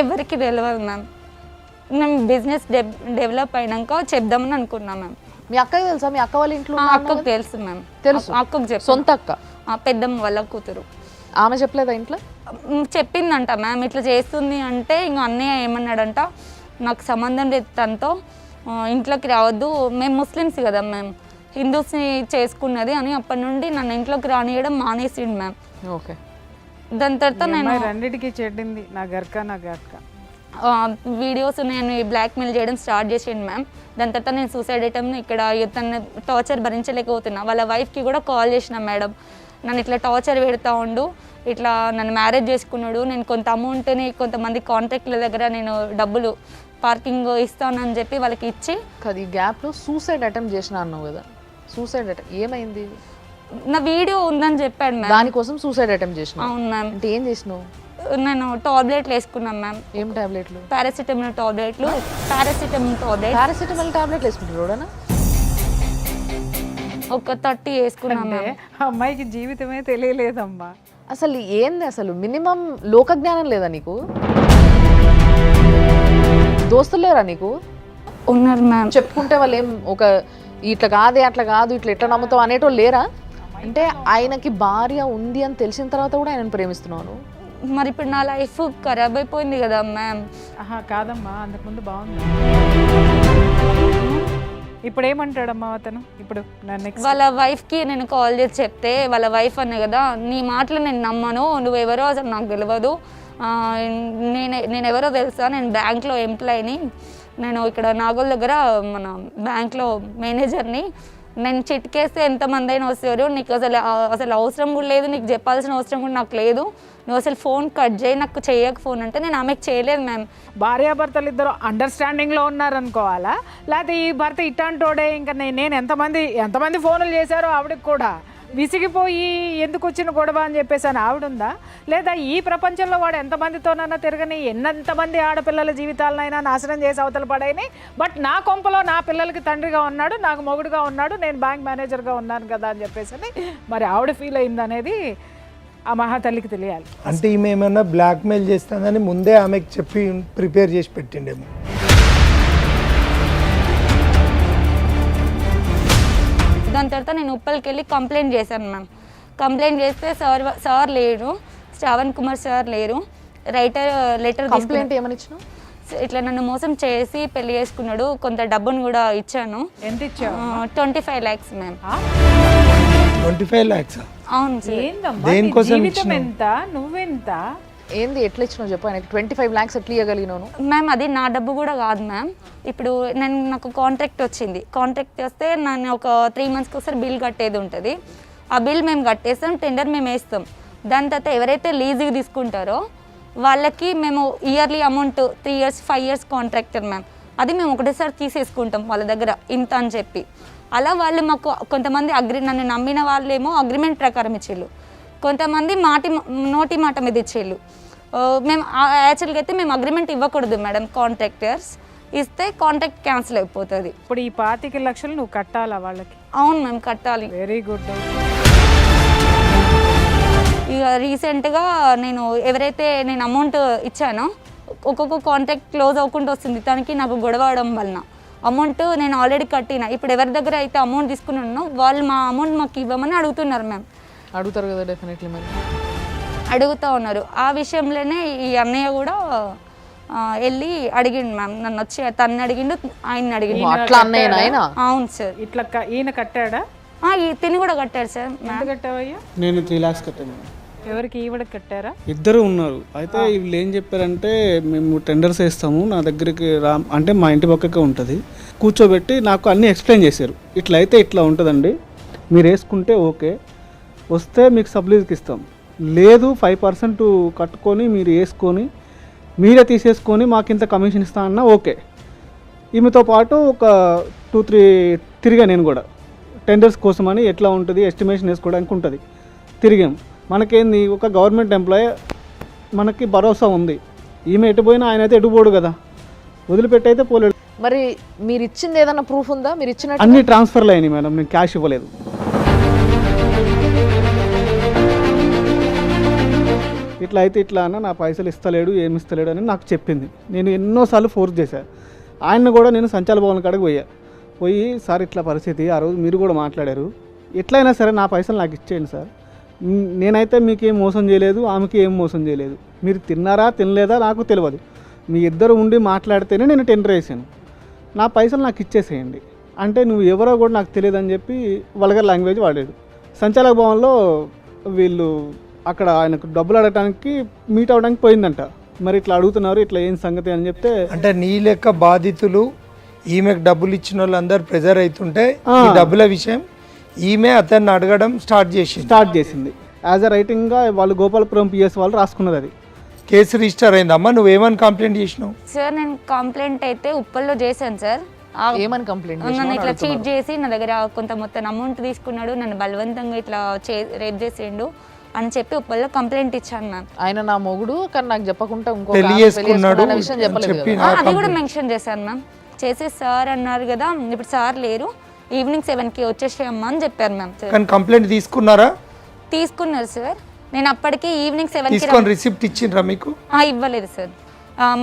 [SPEAKER 3] ఎవరికి తెలియదు మ్యామ్. మేము బిజినెస్ డెవలప్ అయినాక చెప్దామని అనుకున్నాం మ్యామ్.
[SPEAKER 2] మీ అక్కకి తెలుసా? మీ అక్క వాళ్ళ ఇంట్లో
[SPEAKER 3] అక్కకు తెలుసు మ్యామ్.
[SPEAKER 2] తెలుసు?
[SPEAKER 3] అక్కకు చెప్పు.
[SPEAKER 2] సొంత అక్క?
[SPEAKER 3] పెద్దమ్మ వాళ్ళ కూతురు.
[SPEAKER 2] ఆమె చెప్పలేదా ఇంట్లో?
[SPEAKER 3] చెప్పిందంట మ్యామ్, ఇట్లా చేస్తుంది అంటే ఇంక అన్నయ్య ఏమన్నాడంట, నాకు సంబంధం లేదు తనతో, ఇంట్లోకి రావద్దు, మేము ముస్లిమ్స్ కదా మ్యామ్, హిందూస్ని చేసుకున్నది అని అప్పటి నుండి నన్ను ఇంట్లోకి రానియడం మానేసిండు మ్యామ్.
[SPEAKER 2] ఓకే.
[SPEAKER 3] దాని తర్వాత నేను
[SPEAKER 4] రెండింటికి చెడ్డింది, నా గర్క
[SPEAKER 3] వీడియోస్ నేను బ్లాక్మెయిల్ చేయడం స్టార్ట్ చేసిండు మ్యామ్. దాని తర్వాత నేను సూసైడ్ అటెంప్ట్ ఇక్కడ తన టార్చర్ భరించలేకపోతున్నా. వాళ్ళ వైఫ్కి కూడా కాల్ చేసిన, మేడం నన్ను ఇట్లా టార్చర్ పెడతా ఉండు, ఇట్లా నన్ను మ్యారేజ్ చేసుకున్నాడు, నేను కొంత అమౌంట్ని కొంతమంది కాంట్రాక్ట్ల దగ్గర నేను డబ్బులు పార్కింగ్ ఇస్తానని చెప్పి వాళ్ళకి ఇచ్చి.
[SPEAKER 2] ఈ గ్యాప్లో సూసైడ్ అటెంప్ట్ చేసిన అన్నావు కదా, సూసైడ్ అటెంప్ట్ ఏమైంది?
[SPEAKER 3] నా వీడియో ఉందని చెప్పాడు మ్యామ్.
[SPEAKER 2] దానికోసం సూసైడ్ అటెంప్ట్ చేసిన?
[SPEAKER 3] అవును మ్యామ్.
[SPEAKER 2] అంటే ఏం చేసినావు?
[SPEAKER 3] నేను టాబ్లెట్లు వేసుకున్నాను మ్యామ్.
[SPEAKER 2] ఏం టాబ్లెట్లు?
[SPEAKER 3] పారాసిటమాల్ టాబ్లెట్లు.
[SPEAKER 2] పారాసిటమాల్ టాబ్లెట్లు వేసుకుంటారు?
[SPEAKER 3] ఒక 30 వేసుకున్నాను.
[SPEAKER 4] అమ్మాయికి జీవితమే తెలియలేదమ్మా.
[SPEAKER 2] అసలు ఏంది, అసలు మినిమం లోక జ్ఞానం లేదా నీకు? దోస్తులు లేరా నీకు?
[SPEAKER 3] ఉన్నారు మ్యామ్.
[SPEAKER 2] చెప్పుకుంటే వాళ్ళు ఏం ఒక ఇట్లా కాదే అట్లా కాదు ఇట్లా ఎట్లా నమ్ముతావు అనేటోళ్ళు లేరా? అంటే ఆయనకి భార్య ఉంది అని తెలిసిన తర్వాత కూడా ఆయనను ప్రేమిస్తున్నాను.
[SPEAKER 3] మరి ఇప్పుడు నా లైఫ్ ఖరాబ్ అయిపోయింది కదా మ్యామ్.
[SPEAKER 4] కాదమ్మా, అంతకుముందు బాగుంది. ఇప్పుడు ఏమంటాడమ్మా అతను? ఇప్పుడు
[SPEAKER 3] వాళ్ళ వైఫ్కి నేను కాల్ చేసి చెప్తే వాళ్ళ వైఫ్ అనే కదా, నీ మాటలు నేను నమ్మను, నువ్వెవరో అసలు నాకు తెలియదు, నేను ఎవరో తెలుసా, నేను బ్యాంక్లో ఎంప్లాయీని, నేను ఇక్కడ నాగోల్ దగ్గర మన బ్యాంక్లో మేనేజర్ని, నేను చిట్కేస్తే ఎంతమంది అయినా వస్తారు, నీకు అసలు అవసరం కూడా లేదు, నీకు చెప్పాల్సిన అవసరం కూడా నాకు లేదు, నువ్వు అసలు ఫోన్ కట్ చేయి, నాకు చేయక ఫోన్ అంటే నేను ఆమెకు చేయలేదు మ్యామ్.
[SPEAKER 4] భార్యాభర్తలు ఇద్దరు అండర్స్టాండింగ్లో ఉన్నారనుకోవాలా, లేకపోతే ఈ భర్త ఇట్లాంటోడే ఇంకా నేను ఎంతమంది ఫోన్లు చేశారో ఆవిడకి కూడా విసిగిపోయి ఎందుకు వచ్చిన గొడవ అని చెప్పేసి అని ఆవిడుందా? లేదా ఈ ప్రపంచంలో వాడు ఎంతమందితోనైనా తిరగని, ఎంతమంది ఆడపిల్లల జీవితాలనైనా నాశనం చేసి అవతల పడైనాయి, బట్ నా కొంపలో నా పిల్లలకి తండ్రిగా ఉన్నాడు, నాకు మొగుడుగా ఉన్నాడు, నేను బ్యాంక్ మేనేజర్గా ఉన్నాను కదా అని చెప్పేసి మరి ఆవిడ ఫీల్ అయింది అనేది ఆ మహాతల్లికి తెలియాలి.
[SPEAKER 7] అంటే ఈమె ఏమన్నా బ్లాక్మెయిల్ చేస్తుందని ముందే ఆమెకు చెప్పి ప్రిపేర్ చేసి పెట్టిండేమో.
[SPEAKER 3] దాని తర్వాత నేను ఉప్పల్కి వెళ్ళి కంప్లైంట్ చేశాను మ్యామ్. కంప్లైంట్ చేస్తే సార్ లేరు, శ్రావణ్ కుమార్ సార్ లేరు, లెటర్
[SPEAKER 2] కంప్లైంట్ ఏమని ఇచ్చినావు?
[SPEAKER 3] ఇట్లా నన్ను మోసం చేసి పెళ్లి చేసుకున్నాడు, కొంత డబ్బును కూడా ఇచ్చాను.
[SPEAKER 4] ఎంత ఇచ్చావు?
[SPEAKER 3] 25 lakhs మ్యామ్.
[SPEAKER 7] 25 lakhs
[SPEAKER 3] అవును సార్.
[SPEAKER 4] ఏందమ్మా
[SPEAKER 7] దేనికోసం
[SPEAKER 4] జీవితం
[SPEAKER 7] ఇచ్చినావు?
[SPEAKER 4] ఎంత, నువ్వెంత?
[SPEAKER 2] ఏంది ఎట్లా ఇచ్చినావు చెప్పు, ఆయనకి 25 lakhs ఎట్లా ఇవ్వగలిగినాను?
[SPEAKER 3] మ్యామ్ అది నా డబ్బు కూడా కాదు మ్యామ్. ఇప్పుడు నాకు కాంట్రాక్ట్ వచ్చింది, కాంట్రాక్ట్ వస్తే నన్ను ఒక 3 monthsకి ఒకసారి బిల్ కట్టేది ఉంటుంది. ఆ బిల్ మేము కట్టేస్తాం, టెండర్ మేము వేస్తాం. దాని తర్వాత ఎవరైతే లీజుకి తీసుకుంటారో వాళ్ళకి మేము yearly amount 3 years 5 years contractor ma'am, అది మేము ఒకటేసారి తీసేసుకుంటాం వాళ్ళ దగ్గర ఇంత అని చెప్పి. అలా వాళ్ళు మాకు కొంతమంది నన్ను నమ్మిన వాళ్ళేమో అగ్రిమెంట్ ప్రకారం ఇచ్చేళ్ళు, కొంతమంది నోటి మాట మీద ఇచ్చేళ్ళు. మేము యాక్చువల్గా అయితే మేము అగ్రిమెంట్ ఇవ్వకూడదు మేడం, కాంట్రాక్టర్స్ ఇస్తే కాంట్రాక్ట్ క్యాన్సిల్ అయిపోతుంది.
[SPEAKER 4] ఇప్పుడు ఈ 25 లక్షలు నువ్వు కట్టాలా వాళ్ళకి?
[SPEAKER 3] అవును మేము కట్టాలి.
[SPEAKER 4] Very good.
[SPEAKER 3] ఇక రీసెంట్గా ఎవరైతే నేను అమౌంట్ ఇచ్చానో ఒక్కొక్క కాంట్రాక్ట్ క్లోజ్ అవ్వకుండా వస్తుంది, దానికి నాకు గొడవ అవడం వలన అమౌంట్ నేను ఆల్రెడీ కట్టిన. ఇప్పుడు ఎవరి దగ్గర అయితే అమౌంట్ తీసుకున్నానో వాళ్ళు మా అమౌంట్ మాకు ఇవ్వమని అడుగుతున్నారు మ్యామ్.
[SPEAKER 2] అడుగుతారు కదా డెఫినెట్లీ, మరి
[SPEAKER 3] అడుగుతూ ఉన్నారు. ఆ విషయంలోనే ఈ అన్నయ్య కూడా వెళ్ళి అడిగిండు మ్యామ్, నన్ను వచ్చి తన్ని అడిగిండు, ఆయన్ని అడిగిండు.
[SPEAKER 2] అట్లా అన్నయ్య ఆయన?
[SPEAKER 3] అవును సార్.
[SPEAKER 4] ఇట్లా ఈయన కట్టాడా?
[SPEAKER 3] తిని కూడా కట్టాడు సార్.
[SPEAKER 4] ఎంత కట్టావయ్యా?
[SPEAKER 6] నేను 3 lakhs కట్టాను.
[SPEAKER 4] ఎవరికి ఈవిడ కట్టారా?
[SPEAKER 6] ఇద్దరు ఉన్నారు. అయితే వీళ్ళు ఏం చెప్పారంటే మేము టెండర్స్ వేస్తాము, నా దగ్గరికి అంటే మా ఇంటి పక్కకే ఉంటుంది, కూర్చోబెట్టి నాకు అన్నీ ఎక్స్ప్లెయిన్ చేశారు. ఇట్లా అయితే ఇట్లా ఉంటుందండి, మీరు వేసుకుంటే ఓకే, వస్తే మీకు సబ్లీజ్కి ఇస్తాం, లేదు 5% కట్టుకొని మీరు వేసుకొని మీరే తీసేసుకొని మాకు ఇంత కమిషన్ ఇస్తా అన్నా ఓకే. ఈమెతో పాటు ఒక 2-3 తిరిగా నేను కూడా టెండర్స్ కోసమని ఎట్లా ఉంటుంది ఎస్టిమేషన్ వేసుకోవడానికి ఉంటుంది, తిరిగాం. మనకేంది ఒక గవర్నమెంట్ ఎంప్లాయీ, మనకి భరోసా ఉంది. ఈమె ఎటు పోయినా ఆయన అయితే ఎటు పోడు కదా, వదిలిపెట్టి అయితే పోలేడు.
[SPEAKER 2] మరి మీరు ఇచ్చింది ఏదైనా ప్రూఫ్ ఉందా? మీరు ఇచ్చిన
[SPEAKER 6] అన్ని ట్రాన్స్ఫర్లు అయినాయి మేడం, నేను క్యాష్ ఇవ్వలేదు. ఇట్లా అయితే ఇట్లా అన్న నా పైసలు ఇస్తలేడు, ఏమి ఇస్తలేడు అని నాకు చెప్పింది. నేను ఎన్నోసార్లు ఫోర్స్ చేశాను. ఆయన కూడా నేను సంచాల భవన్ కాడికి పోయి సార్ ఇట్లా పరిస్థితి, ఆ రోజు మీరు కూడా మాట్లాడారు, ఎట్లయినా సరే నా పైసలు నాకు ఇచ్చేయండి సార్, నేనైతే మీకు ఏం మోసం చేయలేదు, ఆమెకి ఏం మోసం చేయలేదు, మీరు తిన్నారా తినలేదా నాకు తెలియదు, మీ ఇద్దరు ఉండి మాట్లాడితేనే నేను టెండర్ వేసాను, నా పైసలు నాకు ఇచ్చేసేయండి అంటే నువ్వు ఎవరో కూడా నాకు తెలియదు అని చెప్పి వల్గర్ లాంగ్వేజ్ వాడాడు. సంచాలక భవన్లో వీళ్ళు అక్కడ ఆయనకు డబ్బులు అడగడానికి మీట్ అవ్వడానికి పోయిందంట. మరి ఇట్లా అడుగుతున్నారు, ఇట్లా ఏం సంగతి అని చెప్తే,
[SPEAKER 7] అంటే నీ లెక్క బాధితులు ఈమెకు డబ్బులు ఇచ్చిన వాళ్ళందరూ ప్రెజర్ అవుతుంటే ఈ డబ్బుల విషయం ఈమె అతన్ని అడగడం స్టార్ట్ చేసింది.
[SPEAKER 6] యాజ్ అ రైటింగ్గా వాళ్ళు గోపాలపురం పిఎస్ వాళ్ళు రాసుకున్నది. అది
[SPEAKER 7] కేసు రిజిస్టర్ అయిందమ్మా. నువ్వేమని కంప్లైంట్ చేసినావు?
[SPEAKER 3] సార్ నేను కంప్లైంట్ అయితే ఉప్పల్లో చేశాను సార్.
[SPEAKER 2] ఏమని కంప్లైంట్?
[SPEAKER 3] నన్ను ఇట్లా చీట్ చేసి నా దగ్గర కొంత మొత్తం అమౌంట్ తీసుకున్నాడు, నన్ను బలవంతంగా ఇట్లా రేప్ చేసిండు అని చెప్పి ఉప్పల్లో కంప్లైంట్ ఇచ్చాను మ్యామ్.
[SPEAKER 2] ఆయన నా మొగుడు కానీ నాకు చెప్పకుండా ఇంకో
[SPEAKER 7] పెళ్లి చేసుకున్నాడు
[SPEAKER 2] విషయం చెప్పలేదు.
[SPEAKER 3] అది కూడా మెన్షన్ చేశాను మ్యామ్. చేసి సార్ అన్నారు కదా, ఇప్పుడు సార్ లేరు, ఈవినింగ్ 7కి వచ్చేసేయమ్మా అని చెప్పారు మ్యామ్.
[SPEAKER 7] కానీ కంప్లైంట్ తీసుకున్నారా?
[SPEAKER 3] తీసుకున్నారు సార్. నేను అప్పటికి ఈవినింగ్ 7కి
[SPEAKER 7] తీసుకొని రిసిప్ట్ ఇచ్చిండ్రా మీకు?
[SPEAKER 3] ఇవ్వలేదు సార్.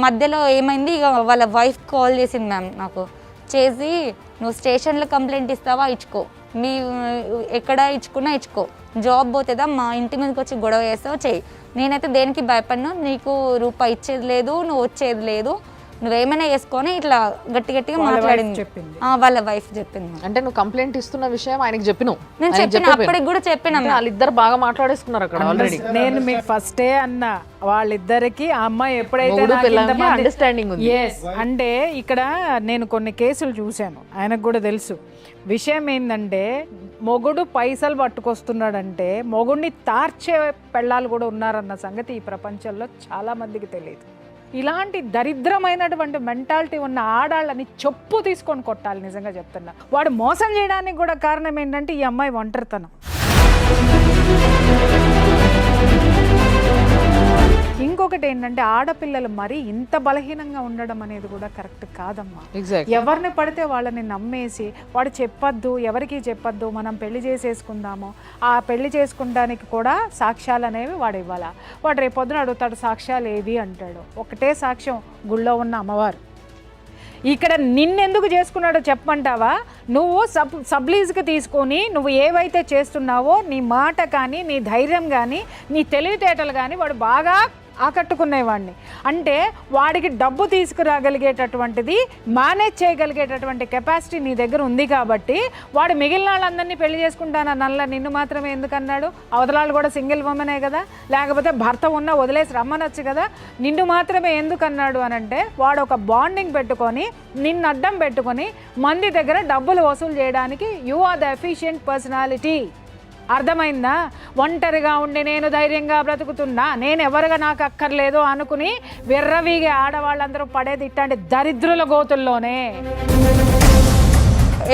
[SPEAKER 3] మధ్యలో ఏమైంది, ఇక వాళ్ళ వైఫ్ కాల్ చేసింది మ్యామ్ నాకు, చేసి నువ్వు స్టేషన్లో కంప్లైంట్ ఇస్తావా, ఇచ్చుకో, మీ ఎక్కడ ఇచ్చుకున్నా ఇచ్చుకో, జాబ్ పోతుందా, మా ఇంటి మీదకి వచ్చి గొడవ చేస్తావు చెయ్యి, నేనైతే దేనికి భయపడినా, నీకు రూపాయి ఇచ్చేది లేదు, నువ్వు వచ్చేది లేదు, నువ్వేమైనా వేసుకొని ఇట్లా గట్టిగా మాట్లాడింది వాళ్ళ వైఫ్ చెప్పింది.
[SPEAKER 2] అంటే నువ్వు కంప్లైంట్ ఇస్తున్న విషయం ఆయనకి చెప్పిను?
[SPEAKER 3] నేను చెప్పిన, అప్పటికి కూడా చెప్పిన.
[SPEAKER 2] వాళ్ళిద్దరు బాగా మాట్లాడేసుకున్నారు అక్కడ ఆల్రెడీ.
[SPEAKER 4] నేను మీకు ఫస్టే అన్నా, వాళ్ళిద్దరికి ఆ అమ్మాయి ఎప్పుడైతే
[SPEAKER 2] అండర్స్టాండింగ్ ఉంది.
[SPEAKER 4] అంటే ఇక్కడ నేను కొన్ని కేసులు చూశాను, ఆయనకు కూడా తెలుసు. విషయం ఏంటంటే మొగుడు పైసలు పట్టుకొస్తున్నాడంటే మొగుడిని తార్చే పెళ్ళాలు కూడా ఉన్నారన్న సంగతి ఈ ప్రపంచంలో చాలా మందికి తెలియదు. ఇలాంటి దరిద్రమైనటువంటి మెంటాలిటీ ఉన్న ఆడాళ్ళని చెప్పు తీసుకొని కొట్టాలి. నిజంగా చెప్తున్నా, వాడు మోసం చేయడానికి కూడా కారణం ఏంటంటే ఈ అమ్మాయి ఒంటరితనం. ఇంకొకటి ఏంటంటే ఆడపిల్లలు మరీ ఇంత బలహీనంగా ఉండడం అనేది కూడా కరెక్ట్ కాదమ్మా. ఎవరిని పడితే వాళ్ళని నమ్మేసి వాడు చెప్పొద్దు, ఎవరికి చెప్పొద్దు, మనం పెళ్లి చేసేసుకుందాము, ఆ పెళ్లి చేసుకుంటానికి కూడా సాక్ష్యాలు అనేవి వాడు ఇవ్వాలా. వాడు రేపొద్దున అడుగుతాడు సాక్ష్యాలు ఏవి అంటాడు. ఒకటే సాక్ష్యం, గుళ్ళో ఉన్న అమ్మవారు. ఇక్కడ నిన్నెందుకు చేసుకున్నాడో చెప్పమంటావా? నువ్వు సబ్లీజ్కి తీసుకొని నువ్వు ఏవైతే చేస్తున్నావో నీ మాట కానీ, నీ ధైర్యం కానీ, నీ తెలివితేటలు కానీ వాడు బాగా ఆకట్టుకునేవాడిని. అంటే వాడికి డబ్బు తీసుకురాగలిగేటటువంటిది, మేనేజ్ చేయగలిగేటటువంటి కెపాసిటీ నీ దగ్గర ఉంది కాబట్టి వాడు మిగిలిన వాళ్ళందరినీ పెళ్లి చేసుకుంటానన్నల్లా నిన్ను మాత్రమే ఎందుకన్నాడు? అవతలాళ్ళు కూడా సింగిల్ ఉమెనే కదా, లేకపోతే భర్త ఉన్న వదిలేసి రమ్మనొచ్చు కదా, నిన్ను మాత్రమే ఎందుకన్నాడు అని అంటే వాడు ఒక బాండింగ్ పెట్టుకొని నిన్ను అడ్డం పెట్టుకొని మంది దగ్గర డబ్బులు వసూలు చేయడానికి you are the efficient personality. అర్థమైందా? ఒంటరిగా ఉండి నేను ధైర్యంగా బ్రతుకుతున్నా, నేను ఎవరుగా నాకు అక్కర్లేదు అనుకుని విర్రవీగే ఆడవాళ్ళందరూ పడేది ఇట్లాంటి దరిద్రుల గోతుల్లోనే.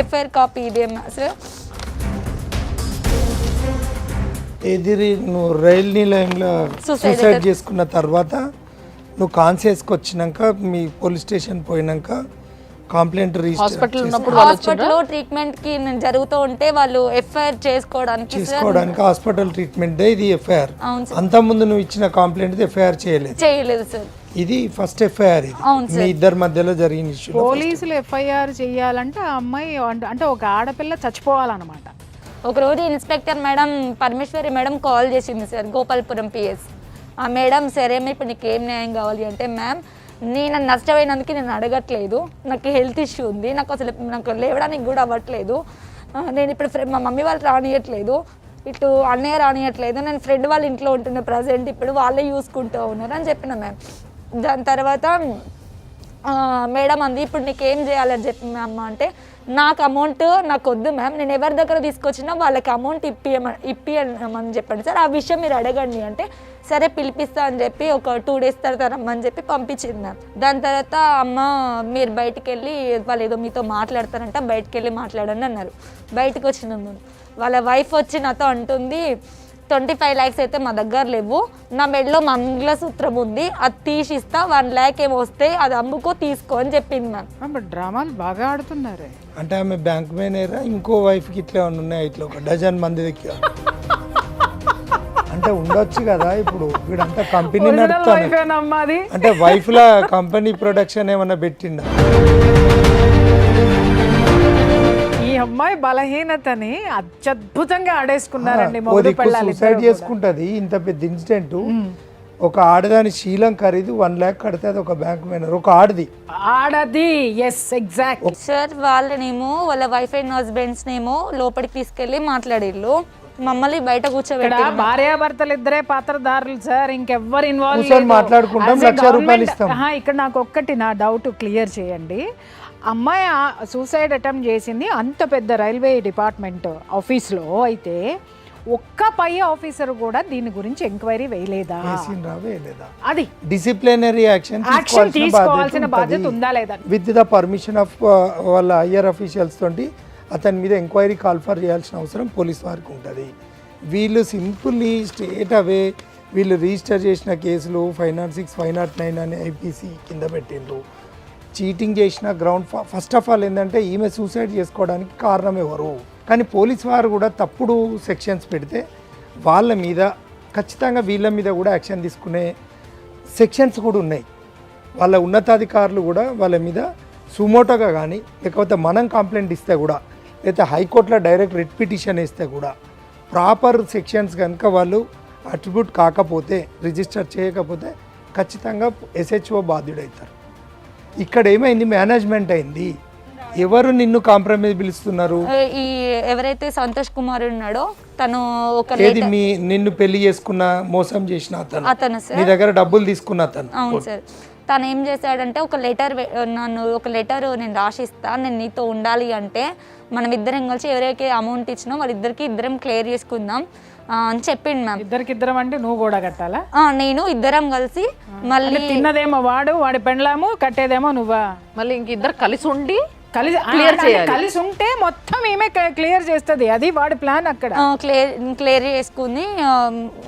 [SPEAKER 3] ఎఫ్ఐఆర్ కాపీ ఇదేమా సార్?
[SPEAKER 7] ఎదిరి నువ్వు రైలు నిలయంలో సూసైడ్ చేసుకున్న తర్వాత నువ్వు కాన్షియస్కి వచ్చినాక మీ పోలీస్ స్టేషన్ పోయినాక కంప్లైంట్
[SPEAKER 2] హాస్పిటల్ ఉన్నప్పుడు
[SPEAKER 3] హాస్పిటల్లో ట్రీట్మెంట్ కి నేను జరుగుతూ ఉంటే వాళ్ళు ఎఫ్ఐఆర్ చేసుకోవడానికి
[SPEAKER 7] హాస్పిటల్ ట్రీట్మెంట్ ఇది ఎఫ్ఐఆర్. అంతకుముందు నువ్వు ఇచ్చిన కంప్లైంట్ ఎఫ్ఐఆర్
[SPEAKER 3] చేయలేదు సార్.
[SPEAKER 7] ఇది ఫస్ట్ ఎఫ్ఐఆర్. ఇది మీ ఇద్దరి మధ్యలో జరిగిన ఇష్యూ.
[SPEAKER 4] పోలీసులు ఎఫ్ఐఆర్ చేయాలంటే ఆ అమ్మాయి అంటే ఒక ఆడపిల్ల చచ్చిపోవాలన్నమాట.
[SPEAKER 3] ఒకరోజు inspector madam Parameshwari madam call చేసింది సార్, గోపాల్పురం పిఎస్. ఆ మేడం సరేమో ఇప్పుడు నీకు ఏం న్యాయం కావాలి అంటే, మ్యామ్ నేను నష్టపోయినందుకు నేను అడగట్లేదు, నాకు హెల్త్ ఇష్యూ ఉంది, నాకు లేవడానికి కూడా అవ్వట్లేదు, నేను ఇప్పుడు మా మమ్మీ వాళ్ళు రానియట్లేదు, ఇటు అన్నయ్య రానియట్లేదు, నేను ఫ్రెండ్ వాళ్ళ ఇంట్లో ఉంటున్నా ప్రజెంట్, ఇప్పుడు వాళ్ళే చూసుకుంటూ ఉన్నారు అని చెప్పిన మ్యామ్. దాని తర్వాత మేడం అంది ఇప్పుడు నీకు ఏం చేయాలని చెప్పి మ్యామ్ అంటే, నాకు అమౌంట్ నాకు వద్దు మ్యామ్, నేను ఎవరి దగ్గర తీసుకొచ్చినా వాళ్ళకి అమౌంట్ ఇప్పియమని చెప్పండి సార్, ఆ విషయం మీరు అడగండి అంటే సరే పిలిపిస్తా అని చెప్పి ఒక 2 days తర్వాత రమ్మని చెప్పి పంపించింది మ్యామ్. దాని తర్వాత అమ్మ మీరు బయటికి వెళ్ళి వాళ్ళు ఏదో మీతో మాట్లాడతారంట, బయటికి వెళ్ళి మాట్లాడండి అన్నారు. బయటకు వచ్చినాము, వాళ్ళ వైఫ్ వచ్చి నాతో అంటుంది 25 lakhs అయితే మా దగ్గర లేవు, నా మెడలో మంగళసూత్రం ఉంది, అది తీసిస్తా, 1 lakh ఏమో వస్తే అది అమ్ముకో తీసుకో అని చెప్పింది మ్యామ్.
[SPEAKER 4] డ్రామాలు బాగా ఆడుతున్నారే.
[SPEAKER 7] అంటే ఆమె బ్యాంక్ మేనేజరా, ఇంకో వైఫ్కి ఇట్లా ఉన్నాయి, ఇట్లా ఒక డజన్ మంది దగ్గర అంటే ఉండొచ్చు కదా. ఇప్పుడు వీడంతా కంపెనీ నడుపుతాను అంటే వైఫ్ లా కంపెనీ ప్రొడక్షన్ ఏమన్నా పెట్టిండా?
[SPEAKER 4] ఈ అమ్మాయి బలహీనతని అత్యద్భుతంగా ఆడేసుకున్నారండి.
[SPEAKER 7] సూసైడ్ చేసుకుంటది. ఇంత పెద్ద ఇన్సిడెంట్, ఒక ఆడదాని శీలం ఖరీదు 1 lakh కడితే అది ఒక బ్యాంక్ మేనేజర్, ఒక ఆడది.
[SPEAKER 4] Yes exact
[SPEAKER 3] sir. వాళ్ళనేమో వాళ్ళ వైఫ్ అండ్ హస్బెండ్స్ నేమో లోపలికి తీసుకెళ్లి మాట్లాడిళ్ళు, మమ్మల్ని బయట కూర్చోబెట్టి.
[SPEAKER 4] భార్యాభర్తలు ఇద్దరే పాత్రధారులు సార్, ఇంకెవ్వరు ఇన్వాల్వ్
[SPEAKER 7] మాట్లాడుకుంటాం, ₹1,00,000
[SPEAKER 4] ఇక్కడ నాకు ఒక్కటి నా డౌట్ క్లియర్ చేయండి. అమ్మాయి సూసైడ్ అటెంప్ట్ చేసింది అంత పెద్ద రైల్వే డిపార్ట్మెంట్ ఆఫీస్లో, అయితే ఒక్క పై ఆఫీసర్ కూడా దీని గురించి ఎంక్వైరీ వేయలేదా? అది
[SPEAKER 7] డిసిప్లినరీ యాక్షన్
[SPEAKER 4] తీసుకోవాల్సిన బాధ్యత ఉందా లేదా?
[SPEAKER 7] విత్ ద పర్మిషన్ ఆఫ్ వాళ్ళ హయ్యర్ అఫీషియల్స్ తోటి అతని మీద ఎంక్వైరీ కాల్ఫర్ చేయాల్సిన అవసరం పోలీస్ వారికి ఉంటుంది. వీళ్ళు సింపుల్లీ స్ట్రేట్ అవే వీళ్ళు రిజిస్టర్ చేసిన కేసులు 506, 509 అనే ఐపీసీ కింద పెట్టిండ్రు. చీటింగ్ చేసిన గ్రౌండ్ ఫస్ట్ ఆఫ్ ఆల్ ఏంటంటే ఈమె సూసైడ్ చేసుకోవడానికి కారణం ఎవరు? కానీ పోలీస్ వారు కూడా తప్పుడు సెక్షన్స్ పెడితే వాళ్ళ మీద ఖచ్చితంగా వీళ్ళ మీద కూడా యాక్షన్ తీసుకునే సెక్షన్స్ కూడా ఉన్నాయి. వాళ్ళ ఉన్నతాధికారులు కూడా వాళ్ళ మీద సుమోటోగా కానీ, లేకపోతే మనం కంప్లైంట్ ఇస్తే కూడా, లేకపోతే హైకోర్టులో డైరెక్ట్ రిట్ పిటిషన్ ఇస్తే కూడా ప్రాపర్ సెక్షన్స్ కనుక వాళ్ళు అట్రిబ్యూట్ కాకపోతే, రిజిస్టర్ చేయకపోతే ఖచ్చితంగా ఎస్హెచ్ఓ బాధ్యుడవుతారు. ఇక్కడ ఏమైంది? మేనేజ్మెంట్ అయింది. ఎవరు నిన్ను కాంప్రమైజ్ పిలుస్తున్నారు?
[SPEAKER 3] ఈ ఎవరైతే సంతోష్ కుమార్ ఉన్నాడో తను ఒక
[SPEAKER 7] నిన్ను పెళ్లి చేసుకున్న మోసం చేసిన
[SPEAKER 3] అతను
[SPEAKER 7] నీ దగ్గర డబ్బులు తీసుకున్న అతను.
[SPEAKER 3] అవును సార్. తను ఏం చేశాడంటే ఒక లెటర్ నేను రాసిస్తా, నేను నీతో ఉండాలి అంటే మనం ఇద్దరం కలిసి ఎవరైతే అమౌంట్ ఇచ్చినా వాళ్ళిద్దరికి ఇద్దరం క్లియర్ చేసుకుందాం అని చెప్పిండు మ్యామ్.
[SPEAKER 4] ఇద్దరికిద్దరం అంటే నువ్వు కూడా కట్టాలా?
[SPEAKER 3] నేను ఇద్దరం కలిసి మళ్ళీ
[SPEAKER 4] తిన్నదేమో వాడి పెండ్లాము, కట్టేదేమో నువ్వా?
[SPEAKER 2] మళ్ళీ ఇంక ఇద్దరు కలిసి ఉండి
[SPEAKER 4] కలిసి ఉంటే మొత్తం ఏమే క్లియర్ చేస్తుంది. అది వాడి ప్లాన్. అక్కడ
[SPEAKER 3] క్లియర్ చేసుకుని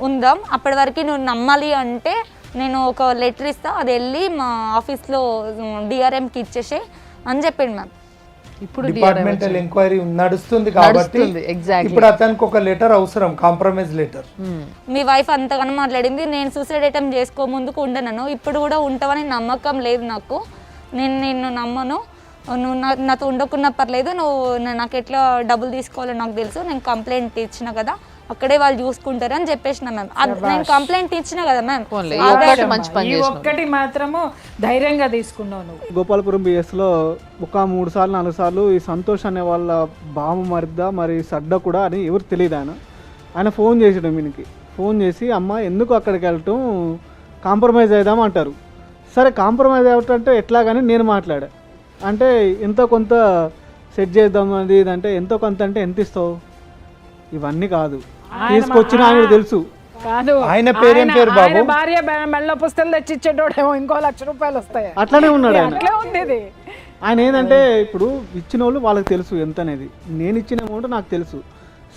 [SPEAKER 3] ఉందాం. అప్పటి వరకు నువ్వు నమ్మాలి అంటే నేను ఒక లెటర్ ఇస్తా, అది వెళ్ళి మా ఆఫీస్లో డిఆర్ఎంకి ఇచ్చేసే అని చెప్పిండు మ్యామ్.
[SPEAKER 2] ఇప్పుడు
[SPEAKER 7] డిపార్ట్మెంటల్ ఎంక్వైరీ నడుస్తుంది కాబట్టి ఇప్పుడు అతనికి ఒక లెటర్ అవసరం, కాంప్రమైజ్ లెటర్.
[SPEAKER 3] మీ వైఫ్ అంతగానో మాట్లాడింది, నేను సూసైడ్ అటెంప్ట్ చేసుకో ముందుకు ఉండను, ఇప్పుడు కూడా ఉంటావని నమ్మకం లేదు నాకు, నేను నిన్ను నమ్మను, నువ్వు నాతో ఉండకున్నా పర్లేదు, నువ్వు నాకు ఎట్లా డబ్బులు తీసుకోవాలో నాకు తెలుసు, నేను కంప్లైంట్ ఇచ్చిన కదా, అక్కడే వాళ్ళు చూసుకుంటారు అని చెప్పేసిన మ్యామ్. నేను కంప్లైంట్ ఇచ్చిన కదా మ్యామ్.
[SPEAKER 2] పోన్లే, ఈ ఒక్కటి మంచి పని
[SPEAKER 4] ఈ
[SPEAKER 2] చేసినావు.
[SPEAKER 4] ఒక్కటి మాత్రము ధైర్యంగా తీసుకున్నావు నువ్వు.
[SPEAKER 6] గోపాలపురం బిఎస్లో ఒక 3 సార్లు 4 సార్లు ఈ సంతోష్ అనే వాళ్ళ బాము మరిద్దా మరి సడ్డ కూడా అని ఎవరు తెలియదు. ఆయన ఫోన్ చేసాడు వీనికి. ఫోన్ చేసి అమ్మ ఎందుకు అక్కడికి వెళ్ళటం, కాంప్రమైజ్ అవుదాం అంటారు. సరే కాంప్రమైజ్ అవ్వటంటే ఎట్లా కానీ నేను మాట్లాడా. అంటే ఎంతో కొంత సెట్ చేద్దాం అది ఇది అంటే ఎంతో కొంత అంటే ఎంత ఇస్తావు, ఇవన్నీ కాదు తీసుకొచ్చిన ఆయన తెలుసు.
[SPEAKER 4] కాదు
[SPEAKER 7] ఆయన పేరేం పేరు బాబు?
[SPEAKER 4] ఆయన భార్య మెల్ల పుస్తకాలు తెచ్చి ఇచ్చేటోడేమో ఇంకో ₹1,00,000 వస్తాయి.
[SPEAKER 6] అట్లానే ఉన్నాడు ఆయన.
[SPEAKER 4] అట్లే ఉంది ఇది.
[SPEAKER 6] ఆయన ఏంటంటే ఇప్పుడు ఇచ్చిన వాళ్ళు వాళ్ళకి తెలుసు ఎంత అనేది. నేను ఇచ్చిన అమౌంట్ నాకు తెలుసు,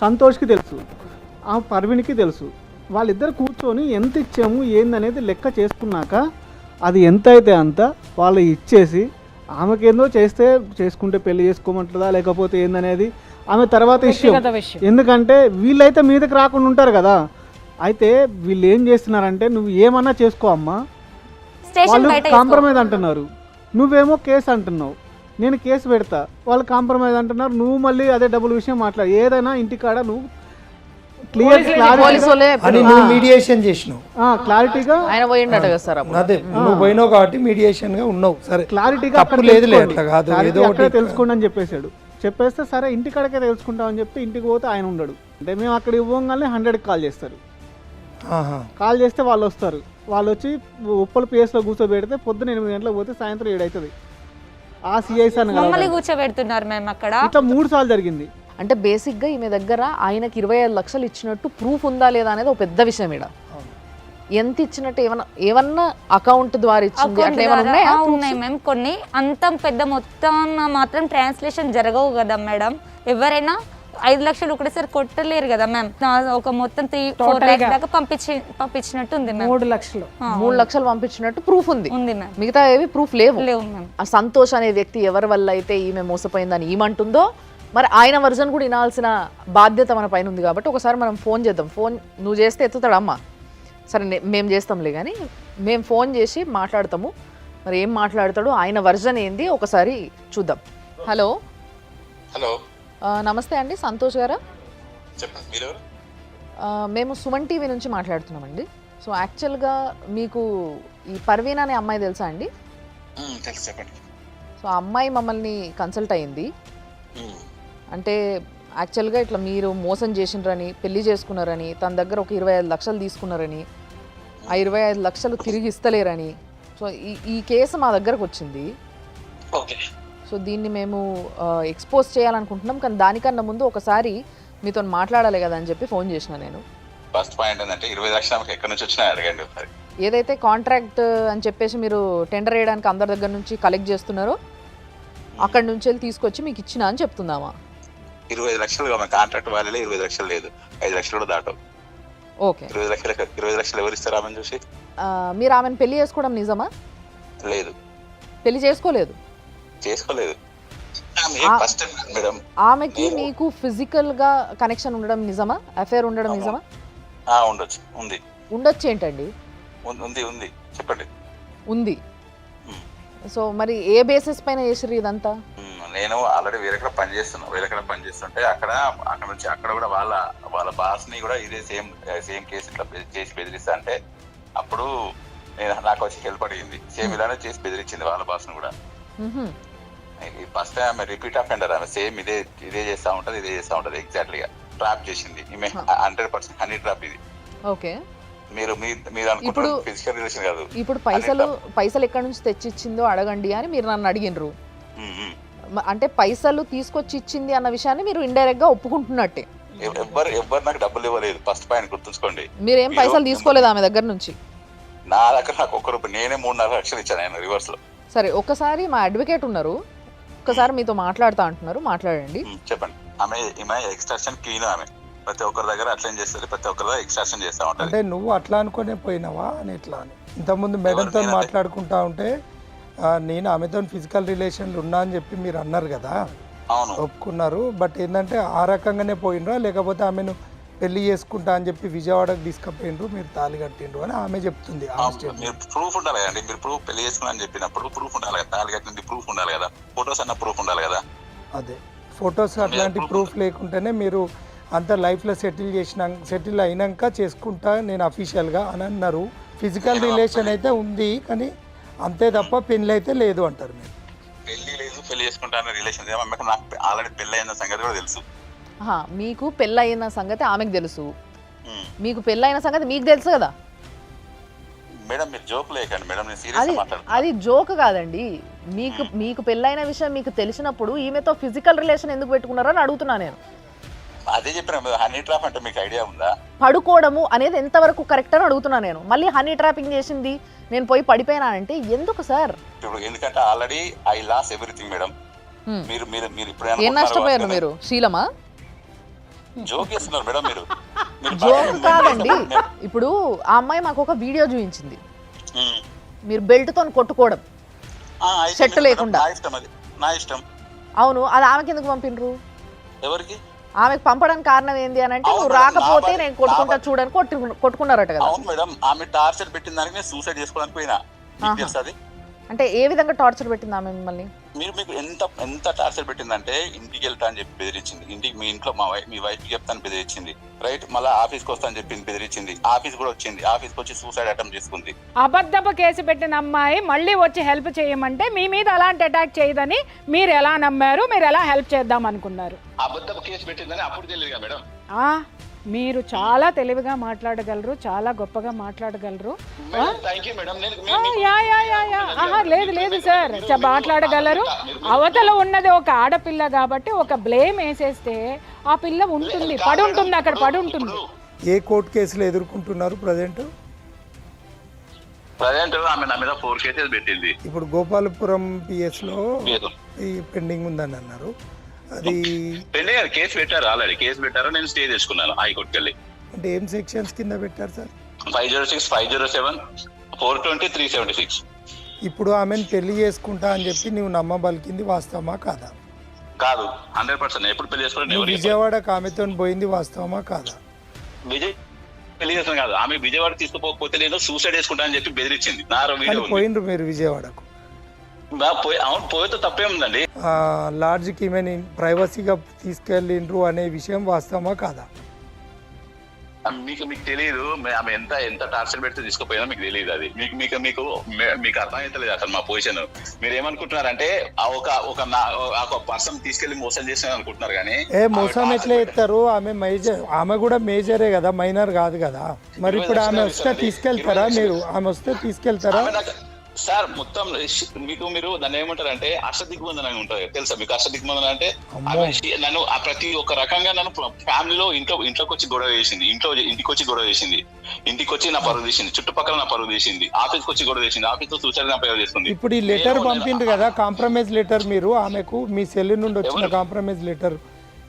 [SPEAKER 6] సంతోష్కి తెలుసు, ఆ పర్వీన్కి తెలుసు. వాళ్ళిద్దరు కూర్చొని ఎంత ఇచ్చాము ఏందనేది లెక్క చేసుకున్నాక అది ఎంత అయితే అంత వాళ్ళు ఇచ్చేసి ఆమెకేందో చేస్తే చేసుకుంటే పెళ్లి చేసుకోమంటుందా లేకపోతే ఏందనేది ఆమె తర్వాత విషయం. ఎందుకంటే వీళ్ళైతే మీదకి రాకుండా ఉంటారు కదా. అయితే వీళ్ళు ఏం చేస్తున్నారంటే నువ్వు ఏమన్నా చేసుకో అమ్మా, వాళ్ళు కాంప్రమైజ్ అంటున్నారు, నువ్వేమో కేసు అంటున్నావు, నేను కేసు పెడతా, వాళ్ళు కాంప్రమైజ్ అంటున్నారు, నువ్వు మళ్ళీ అదే డబుల్ విషయం మాట్లాడు. ఏదైనా ఇంటికాడ నువ్వు
[SPEAKER 7] మీడియేషన్ చేసినావు,
[SPEAKER 6] క్లారిటీగా
[SPEAKER 2] ఆయన పోయిండట కదా సార్ అప్పుడు.
[SPEAKER 7] అదే నువ్వు పోయినావు కాబట్టి మీడియేషన్ గా ఉన్నావు. సరే
[SPEAKER 6] క్లారిటీగా
[SPEAKER 7] తప్పు లేదులే, అట్లా కాదు, ఏదో
[SPEAKER 6] అక్కడే
[SPEAKER 7] ఒకటి
[SPEAKER 6] తెలుసుకోండి అని చెప్పేశాడు. చెప్పేస్తే సరే ఇంటికాడకే తెలుసుకుంటామని చెప్తే ఇంటికి పోతే ఆయన ఉండడు. అంటే మేము అక్కడ ఇవ్వగానే 100కి కాల్ చేస్తారు.
[SPEAKER 7] ఆహా.
[SPEAKER 6] కాల్ చేస్తే వాళ్ళు వస్తారు. వాళ్ళు వచ్చి ఉప్పల పిఎస్లో కూర్చోబెడితే పొద్దున 8 గంటలకు పోతే సాయంత్రం 7 అవుతుంది. ఆ సిఐస్ అని
[SPEAKER 3] మమ్మల్ని కూర్చోబెడుతున్నారు మేము అక్కడ.
[SPEAKER 6] ఇట్లా 3 సార్లు జరిగింది.
[SPEAKER 2] అంటే బేసిక్గా ఈమె దగ్గర ఆయనకి 25 లక్షలు ఇచ్చినట్టు ప్రూఫ్ ఉందా లేదా అనేది ఒక పెద్ద విషయం ఇక్కడ. ఎంత ఇచ్చినట్టు ఏమన్నా అకౌంట్ ద్వారా ఇచ్చింది అట్లా ఏమైనా ఉన్నాయా?
[SPEAKER 3] ఉన్నాయి మేము కొన్ని. అంత పెద్ద మొత్తం మాత్రం ట్రాన్స్లేషన్ జరగవు కదా మేడం. ఎవరైనా 5 లక్షలు ఒకటేసారి కొట్టలేరు కదా మ్యామ్. ఒక మొత్తం 3-4 లాక్స్ దాకా పంపించినట్టు ఉంది మ్యామ్.
[SPEAKER 4] 3 లక్షలు
[SPEAKER 2] 3 లక్షలు పంపించినట్టు ప్రూఫ్ ఉంది
[SPEAKER 3] మ్యామ్.
[SPEAKER 2] మిగతా ఏవి ప్రూఫ్ లేవు
[SPEAKER 3] మ్యామ్.
[SPEAKER 2] ఆ సంతోష్ అనే వ్యక్తి ఎవరి వల్ల అయితే ఈమె మోసపోయిందని ఈమంటుందో మరి ఆయన వర్జన్ కూడా వినాల్సిన బాధ్యత మన పైన ఉంది. కాబట్టి ఒకసారి మనం ఫోన్ చేద్దాం. ఫోన్ నువ్వు చేస్తే ఎత్తుతాడు అమ్మ. సరే మేము చేస్తాంలే, కానీ మేము ఫోన్ చేసి మాట్లాడతాము. మరి ఏం మాట్లాడతాడు, ఆయన వర్జన్ ఏంది ఒకసారి చూద్దాం. హలో
[SPEAKER 5] హలో,
[SPEAKER 2] నమస్తే అండి, సంతోష్ గారా?
[SPEAKER 5] చెప్పండి మీరు.
[SPEAKER 2] మేము సుమన్ టీవీ నుంచి మాట్లాడుతున్నామండి. సో యాక్చువల్గా మీకు ఈ పర్వీన్ అనే అమ్మాయి తెలుసా అండి?
[SPEAKER 5] తెలుసు, చెప్పండి.
[SPEAKER 2] సో ఆ అమ్మాయి మమ్మల్ని కన్సల్ట్ అయ్యింది. అంటే యాక్చువల్గా ఇట్లా మీరు మోసం చేసినారని, పెళ్లి చేసుకున్నారని, తన దగ్గర ఒక 25 లక్షలు తీసుకున్నారని, ఆ 25 లక్షలు తిరిగి ఇస్తలేరని. సో ఈ కేసు మా దగ్గరకు వచ్చింది.
[SPEAKER 5] ఓకే.
[SPEAKER 2] సో దీన్ని మేము ఎక్స్పోజ్ చేయాలనుకుంటున్నాం, కానీ దానికన్నా ముందు ఒకసారి మీతో మాట్లాడాలి కదా అని చెప్పి ఫోన్ చేసిన నేను.
[SPEAKER 5] ఫస్ట్ పాయింట్ ఏంటంటే 20 లక్షలు ఎక్కడి నుంచి వచ్చినా అడగండి ఒకసారి.
[SPEAKER 2] ఏదైతే కాంట్రాక్ట్ అని చెప్పేసి మీరు టెండర్ వేయడానికి అందరి దగ్గర నుంచి కలెక్ట్ చేస్తున్నారో అక్కడి నుంచి వెళ్ళి తీసుకొచ్చి మీకు ఇచ్చినా అని చెప్తుందామా?
[SPEAKER 5] 25 లక్షలు కాంట్రాక్ట్ వాల్యూలే 25 లక్షలు లేదు, 5 లక్షలు కూడా దాటవు.
[SPEAKER 2] ఓకే.
[SPEAKER 5] 20 లక్షలు ఎవరు ఇస్తారు ఆమెను చూసి?
[SPEAKER 2] మీరు ఆమెను పెళ్లి చేసుకోవడం నిజమా?
[SPEAKER 5] లేదు,
[SPEAKER 2] పెళ్లి చేసుకోలేదు.
[SPEAKER 5] First madam.
[SPEAKER 2] ఆమెకి మీకు ఫిజికల్ గా కనెక్షన్ ఉండడం నిజమా? అఫేర్ ఉండడం నిజమా?
[SPEAKER 5] ఉండొచ్చు, ఉంది.
[SPEAKER 2] ఉండొచ్చు ఏంటండి?
[SPEAKER 5] ఉంది చెప్పండి.
[SPEAKER 2] ఉంది. సో మరి ఏ బేసిస్ పైన చేసిర్రు ఇదంతా?
[SPEAKER 5] నేను ఆల్రెడీ వేరేక్కడ పనిచేస్తుంటే అక్కడ నుంచి అక్కడ కూడా వాళ్ళ బాస్ ని కూడా ఇదే సేమ్ కేసు ఇట్లా చేసి బెదిరిస్తా అంటే అప్పుడు నాకు వచ్చి హెల్ప్ అడిగింది. సేమ్ ఇలానే చేసి బెదిరించింది వాళ్ళ బాస్ ని కూడా. ఫస్ట్ టైం ఆమె రిపీట్ అఫెండర్. ఆమె సేమ్ ఇదే చేస్తా ఉంటది ఎగ్జాక్ట్లీ గా ట్రాప్ చేసింది. ఈమె 100% హనీ ట్రాప్ ఇది.
[SPEAKER 2] ఓకే.
[SPEAKER 5] మీరు అనుకుంటారు ఫిజికల్ రిలేషన్ కాదు.
[SPEAKER 2] ఇప్పుడు పైసలు ఎక్కడి నుంచి తెచ్చిచ్చిందో అడగండి అని మీరు నన్ను అడిగినరు. అంటే పైసలు తీసుకొచ్చి ఇచ్చింది అన్న విషయాన్ని మీరు ఇండైరెక్ట్ గా ఒప్పుకుంటున్నట్టే.
[SPEAKER 5] ఎవరు నాకు డబ్బులు ఇవ్వలేదు. ఫస్ట్ పాయింట్ గుర్తుంచుకోండి.
[SPEAKER 2] మీరేం పైసలు తీసుకోలేదు ఆమె దగ్గర నుంచి?
[SPEAKER 5] నా దగ్గర నాకు ₹1 నేనే 3-4 లక్షలు ఇచ్చాను ఆయన రివర్స్ లో.
[SPEAKER 2] సరే, ఒక్కసారి మా అడ్వకేట్ ఉన్నారు, ఒక్కసారి మీతో మాట్లాడుతా అంటున్నారు, మాట్లాడండి.
[SPEAKER 5] చెప్పండి. ఆమె ఎక్స్ట్రాక్షన్ క్లీన్. ఆమె ప్రతి ఒక్కరి దగ్గర అట్లా చేస్తుంది, ప్రతి ఒక్కరి దగ్గర ఎక్స్ట్రాక్షన్ చేస్తా ఉంటుంది.
[SPEAKER 7] అంటే నువ్వు అట్లా అనుకునే పోయినావా అని ఎట్లా అని ఇంతకుముందు మేడంతో మాట్లాడుకుంటా ఉంటే నేను ఆమెతో ఫిజికల్ రిలేషన్లు ఉన్నా అని చెప్పి మీరు అన్నారు కదా, ఒప్పుకున్నారు. బట్ ఏంటంటే ఆ రకంగానే పోయినరా లేకపోతే ఆమెను పెళ్లి చేసుకుంటా అని చెప్పి విజయవాడకు తీసుకుపోయినరు, మీరు తాళి కట్టిండ్రు అని ఆమె చెప్తుంది.
[SPEAKER 5] మీరు ప్రూఫ్ ఉండాలి కదండి. మీరు ప్రూఫ్ పెళ్లి చేసుకున్నా అని చెప్పినప్పుడు ప్రూఫ్ ఉండాలి కదా, తాళి కట్టింది ప్రూఫ్ ఉండాలి కదా, ఫొటోస్ అన్న ప్రూఫ్ ఉండాలి కదా.
[SPEAKER 7] అదే ఫొటోస్ అట్లాంటి ప్రూఫ్ లేకుంటేనే మీరు అంత లైఫ్లో సెటిల్ అయినాక చేసుకుంటా నేను అఫీషియల్గా అని అన్నారు. ఫిజికల్ రిలేషన్ అయితే ఉంది కానీ అంతే తప్ప పెళ్ళి అయితే లేదు అంటారు మీరు.
[SPEAKER 5] పెళ్లి లేదు, పెళ్లి చేసుకుంటాను రిలేషన్ నాకు ఆల్రెడీ పెళ్లి అయిన సంగతి కూడా తెలుసు.
[SPEAKER 2] మీకు పెళ్ళయిన సంగతి ఆమెకు తెలుసు, మీకు పెళ్ళైన సంగతి మీకు తెలుసు కదా
[SPEAKER 5] మేడం. మీరు జోక్ లేకండి మేడం, నేను సీరియస్ మాట్లాడుతున్నాను.
[SPEAKER 2] అది జోక్ కాదండి. మీకు పెళ్ళైన విషయం మీకు తెలిసినప్పుడు ఈమెతో ఫిజికల్ రిలేషన్ ఎందుకు పెట్టుకున్నారని అడుగుతున్నా నేను.
[SPEAKER 5] అదే చెప్పిన హనీ ట్రాప్ అంటే మీకు ఐడియా ఉందా?
[SPEAKER 2] పడుకోవడము అనేది ఎంతవరకు కరెక్ట్ అని అడుగుతున్నా నేను. మళ్ళీ హనీ ట్రాపింగ్ చేసింది నేను పోయి పడిపోయినానంటే ఎందుకు సార్?
[SPEAKER 5] ఇప్పుడు ఎందుకంటే already I lost everything madam. మీరు మీరు మీరు ఇప్పుడు
[SPEAKER 2] ఏం నష్టపోయారు మీరు? శీలమా?
[SPEAKER 5] జోక్ చేస్తున్నారు మేడం మీరు.
[SPEAKER 2] జోక్ కాదండి. ఇప్పుడు ఆ అమ్మాయి మాకు ఒక వీడియో చూపించింది, మీరు బెల్ట్ తో కొట్టుకోవడం షర్ట్ లేకుండా.
[SPEAKER 5] నా ఇష్టం.
[SPEAKER 2] అవును, అది ఆమెకి ఎందుకు పంపినరు?
[SPEAKER 5] ఎవరికి?
[SPEAKER 2] ఆమెకు పంపడానికి కారణం ఏంది అని అంటే నువ్వు రాకపోతే నేను కొట్టుకుంటా చూడని కొట్టుకున్నారట కదా.
[SPEAKER 5] అవును మేడం, ఆమె టార్చర్ పెట్టిన దానికి నేను సూసైడ్ చేసుకోవడానికి పోయినా. తెలుసు
[SPEAKER 2] అంటే ఏ విధంగా టార్చర్ పెట్టింది ఆమె మిమ్మల్ని?
[SPEAKER 5] మీకు ఎంత టార్చర్ పెట్టిందంటే ఇంటికి వెళ్తా అని చెప్పి బెదిరించింది. ఇంటికి మీ ఇంట్లో మీ వైఫ్ చెప్తాను బెదిరించింది, రైట్. మళ్ళీ ఆఫీస్కి వస్తా అని చెప్పి బెదిరించింది. ఆఫీస్ కూడా వచ్చింది, ఆఫీస్కి వచ్చి సూసైడ్ అటెంప్ట్ చేసుకుంది.
[SPEAKER 4] అబద్ధపు కేసు పెట్టిన అమ్మాయి మళ్ళీ వచ్చి హెల్ప్ చేయమంటే మీ మీద అలాంటి అటాక్ చేయదని మీరు ఎలా నమ్మారు? మీరు ఎలా హెల్ప్ చేద్దాం అనుకున్నారు?
[SPEAKER 5] అబద్ధపు కేసు పెట్టిందని అప్పుడు తెలియదు మేడం.
[SPEAKER 4] మీరు చాలా తెలివిగా మాట్లాడగలరు, చాలా గొప్పగా మాట్లాడగలరు. లేదు లేదు సార్, మాట్లాడగలరు. అవతల ఉన్నది ఒక ఆడపిల్ల కాబట్టి ఒక బ్లేమ్ వేసేస్తే ఆ పిల్ల ఉంటుంది, పడి ఉంటుంది, అక్కడ పడి ఉంటుంది.
[SPEAKER 7] ఏ కోర్టు కేసులు ఎదుర్కొంటున్నారు ప్రజెంట్?
[SPEAKER 5] ఆమె నా మీద 4 కేసెస్ పెట్టింది.
[SPEAKER 7] ఇప్పుడు గోపాలపురం పిఎస్లో ఈ పెండింగ్ ఉందని అన్నారు. అది
[SPEAKER 5] కేసు పెట్టారు, ఆల్రెడీ కేసు పెట్టారు. నేను స్టే చేసుకున్నాను హైకోర్టుకి వెళ్ళి.
[SPEAKER 7] అంటే ఏం సెక్షన్స్ కింద పెట్టారు సార్?
[SPEAKER 5] 506, 507, 420, 376.
[SPEAKER 7] ఇప్పుడు ఆమెను పెళ్లి చేసుకుంటా అని చెప్పి నువ్వు నమ్మబలికింది వాస్తవమా కాదా?
[SPEAKER 5] కాదు, 100%. ఎప్పుడు పెళ్లి చేసుకున్నా?
[SPEAKER 7] విజయవాడకు ఆమెతో పోయింది వాస్తవమా కాదా?
[SPEAKER 5] విజయ్ పెళ్లి చేస్తాను కాదు, ఆమె విజయవాడ తీసుకుపోకపోతే నేను సూసైడ్ చేసుకుంటా అని చెప్పి బెదిరించింది.
[SPEAKER 7] పోయిండ్రు మీరు విజయవాడకు?
[SPEAKER 5] అవును, పోయితే తప్పేముందండి.
[SPEAKER 7] లాడ్జ్కి ఈమెని ప్రైవసీగా తీసుకెళ్ళిండ్రు అనే విషయం వాస్తవమా కాదా?
[SPEAKER 5] మీకు తెలియదు ఆమె ఎంత టార్చర్ పెడితే తీసుకుపోయినా మీకు తెలియదు. అది మీకు అర్థమైతలేదు అసలు మా పొజిషన్. మీరు ఏమనుకుంటున్నారంటే ఒక పర్సన్ తీసుకెళ్లి మోసం చేసిన అనుకుంటున్నారు కానీ
[SPEAKER 7] మోసం ఎట్లా చేస్తారు? ఆమె కూడా మేజరే కదా, మైనర్ కాదు కదా. మరి ఇప్పుడు ఆమె వస్తే తీసుకెళ్తారా మీరు? ఆమె వస్తే తీసుకెళ్తారా
[SPEAKER 5] సార్? మొత్తం మీరు దాన్ని ఏమంటారంటే అష్టదిగ్బంధన అని ఉంటుంది, తెలుసా మీకు? అష్టదిగ్బంధన అంటే నన్ను ప్రతి ఒక్క రకంగా నన్ను ఫ్యామిలీలో ఇంట్లోకి వచ్చి గొడవ చేసింది, ఇంటికి వచ్చి గొడవ చేసింది, ఇంటికి వచ్చి నా పరువు తీసింది, చుట్టుపక్కల నా పరువు తీసింది, ఆఫీస్కి వచ్చి గొడవ చేసింది, ఆఫీస్ లో సూసైడ్ ప్రయోగం చేస్తుంది.
[SPEAKER 7] ఇప్పుడు ఈ లెటర్ పంపిండు కదా, కాంప్రమైజ్ లెటర్, మీరు ఆమెకు మీ సెల్ నుండి వచ్చిన కాంప్రమైజ్ లెటర్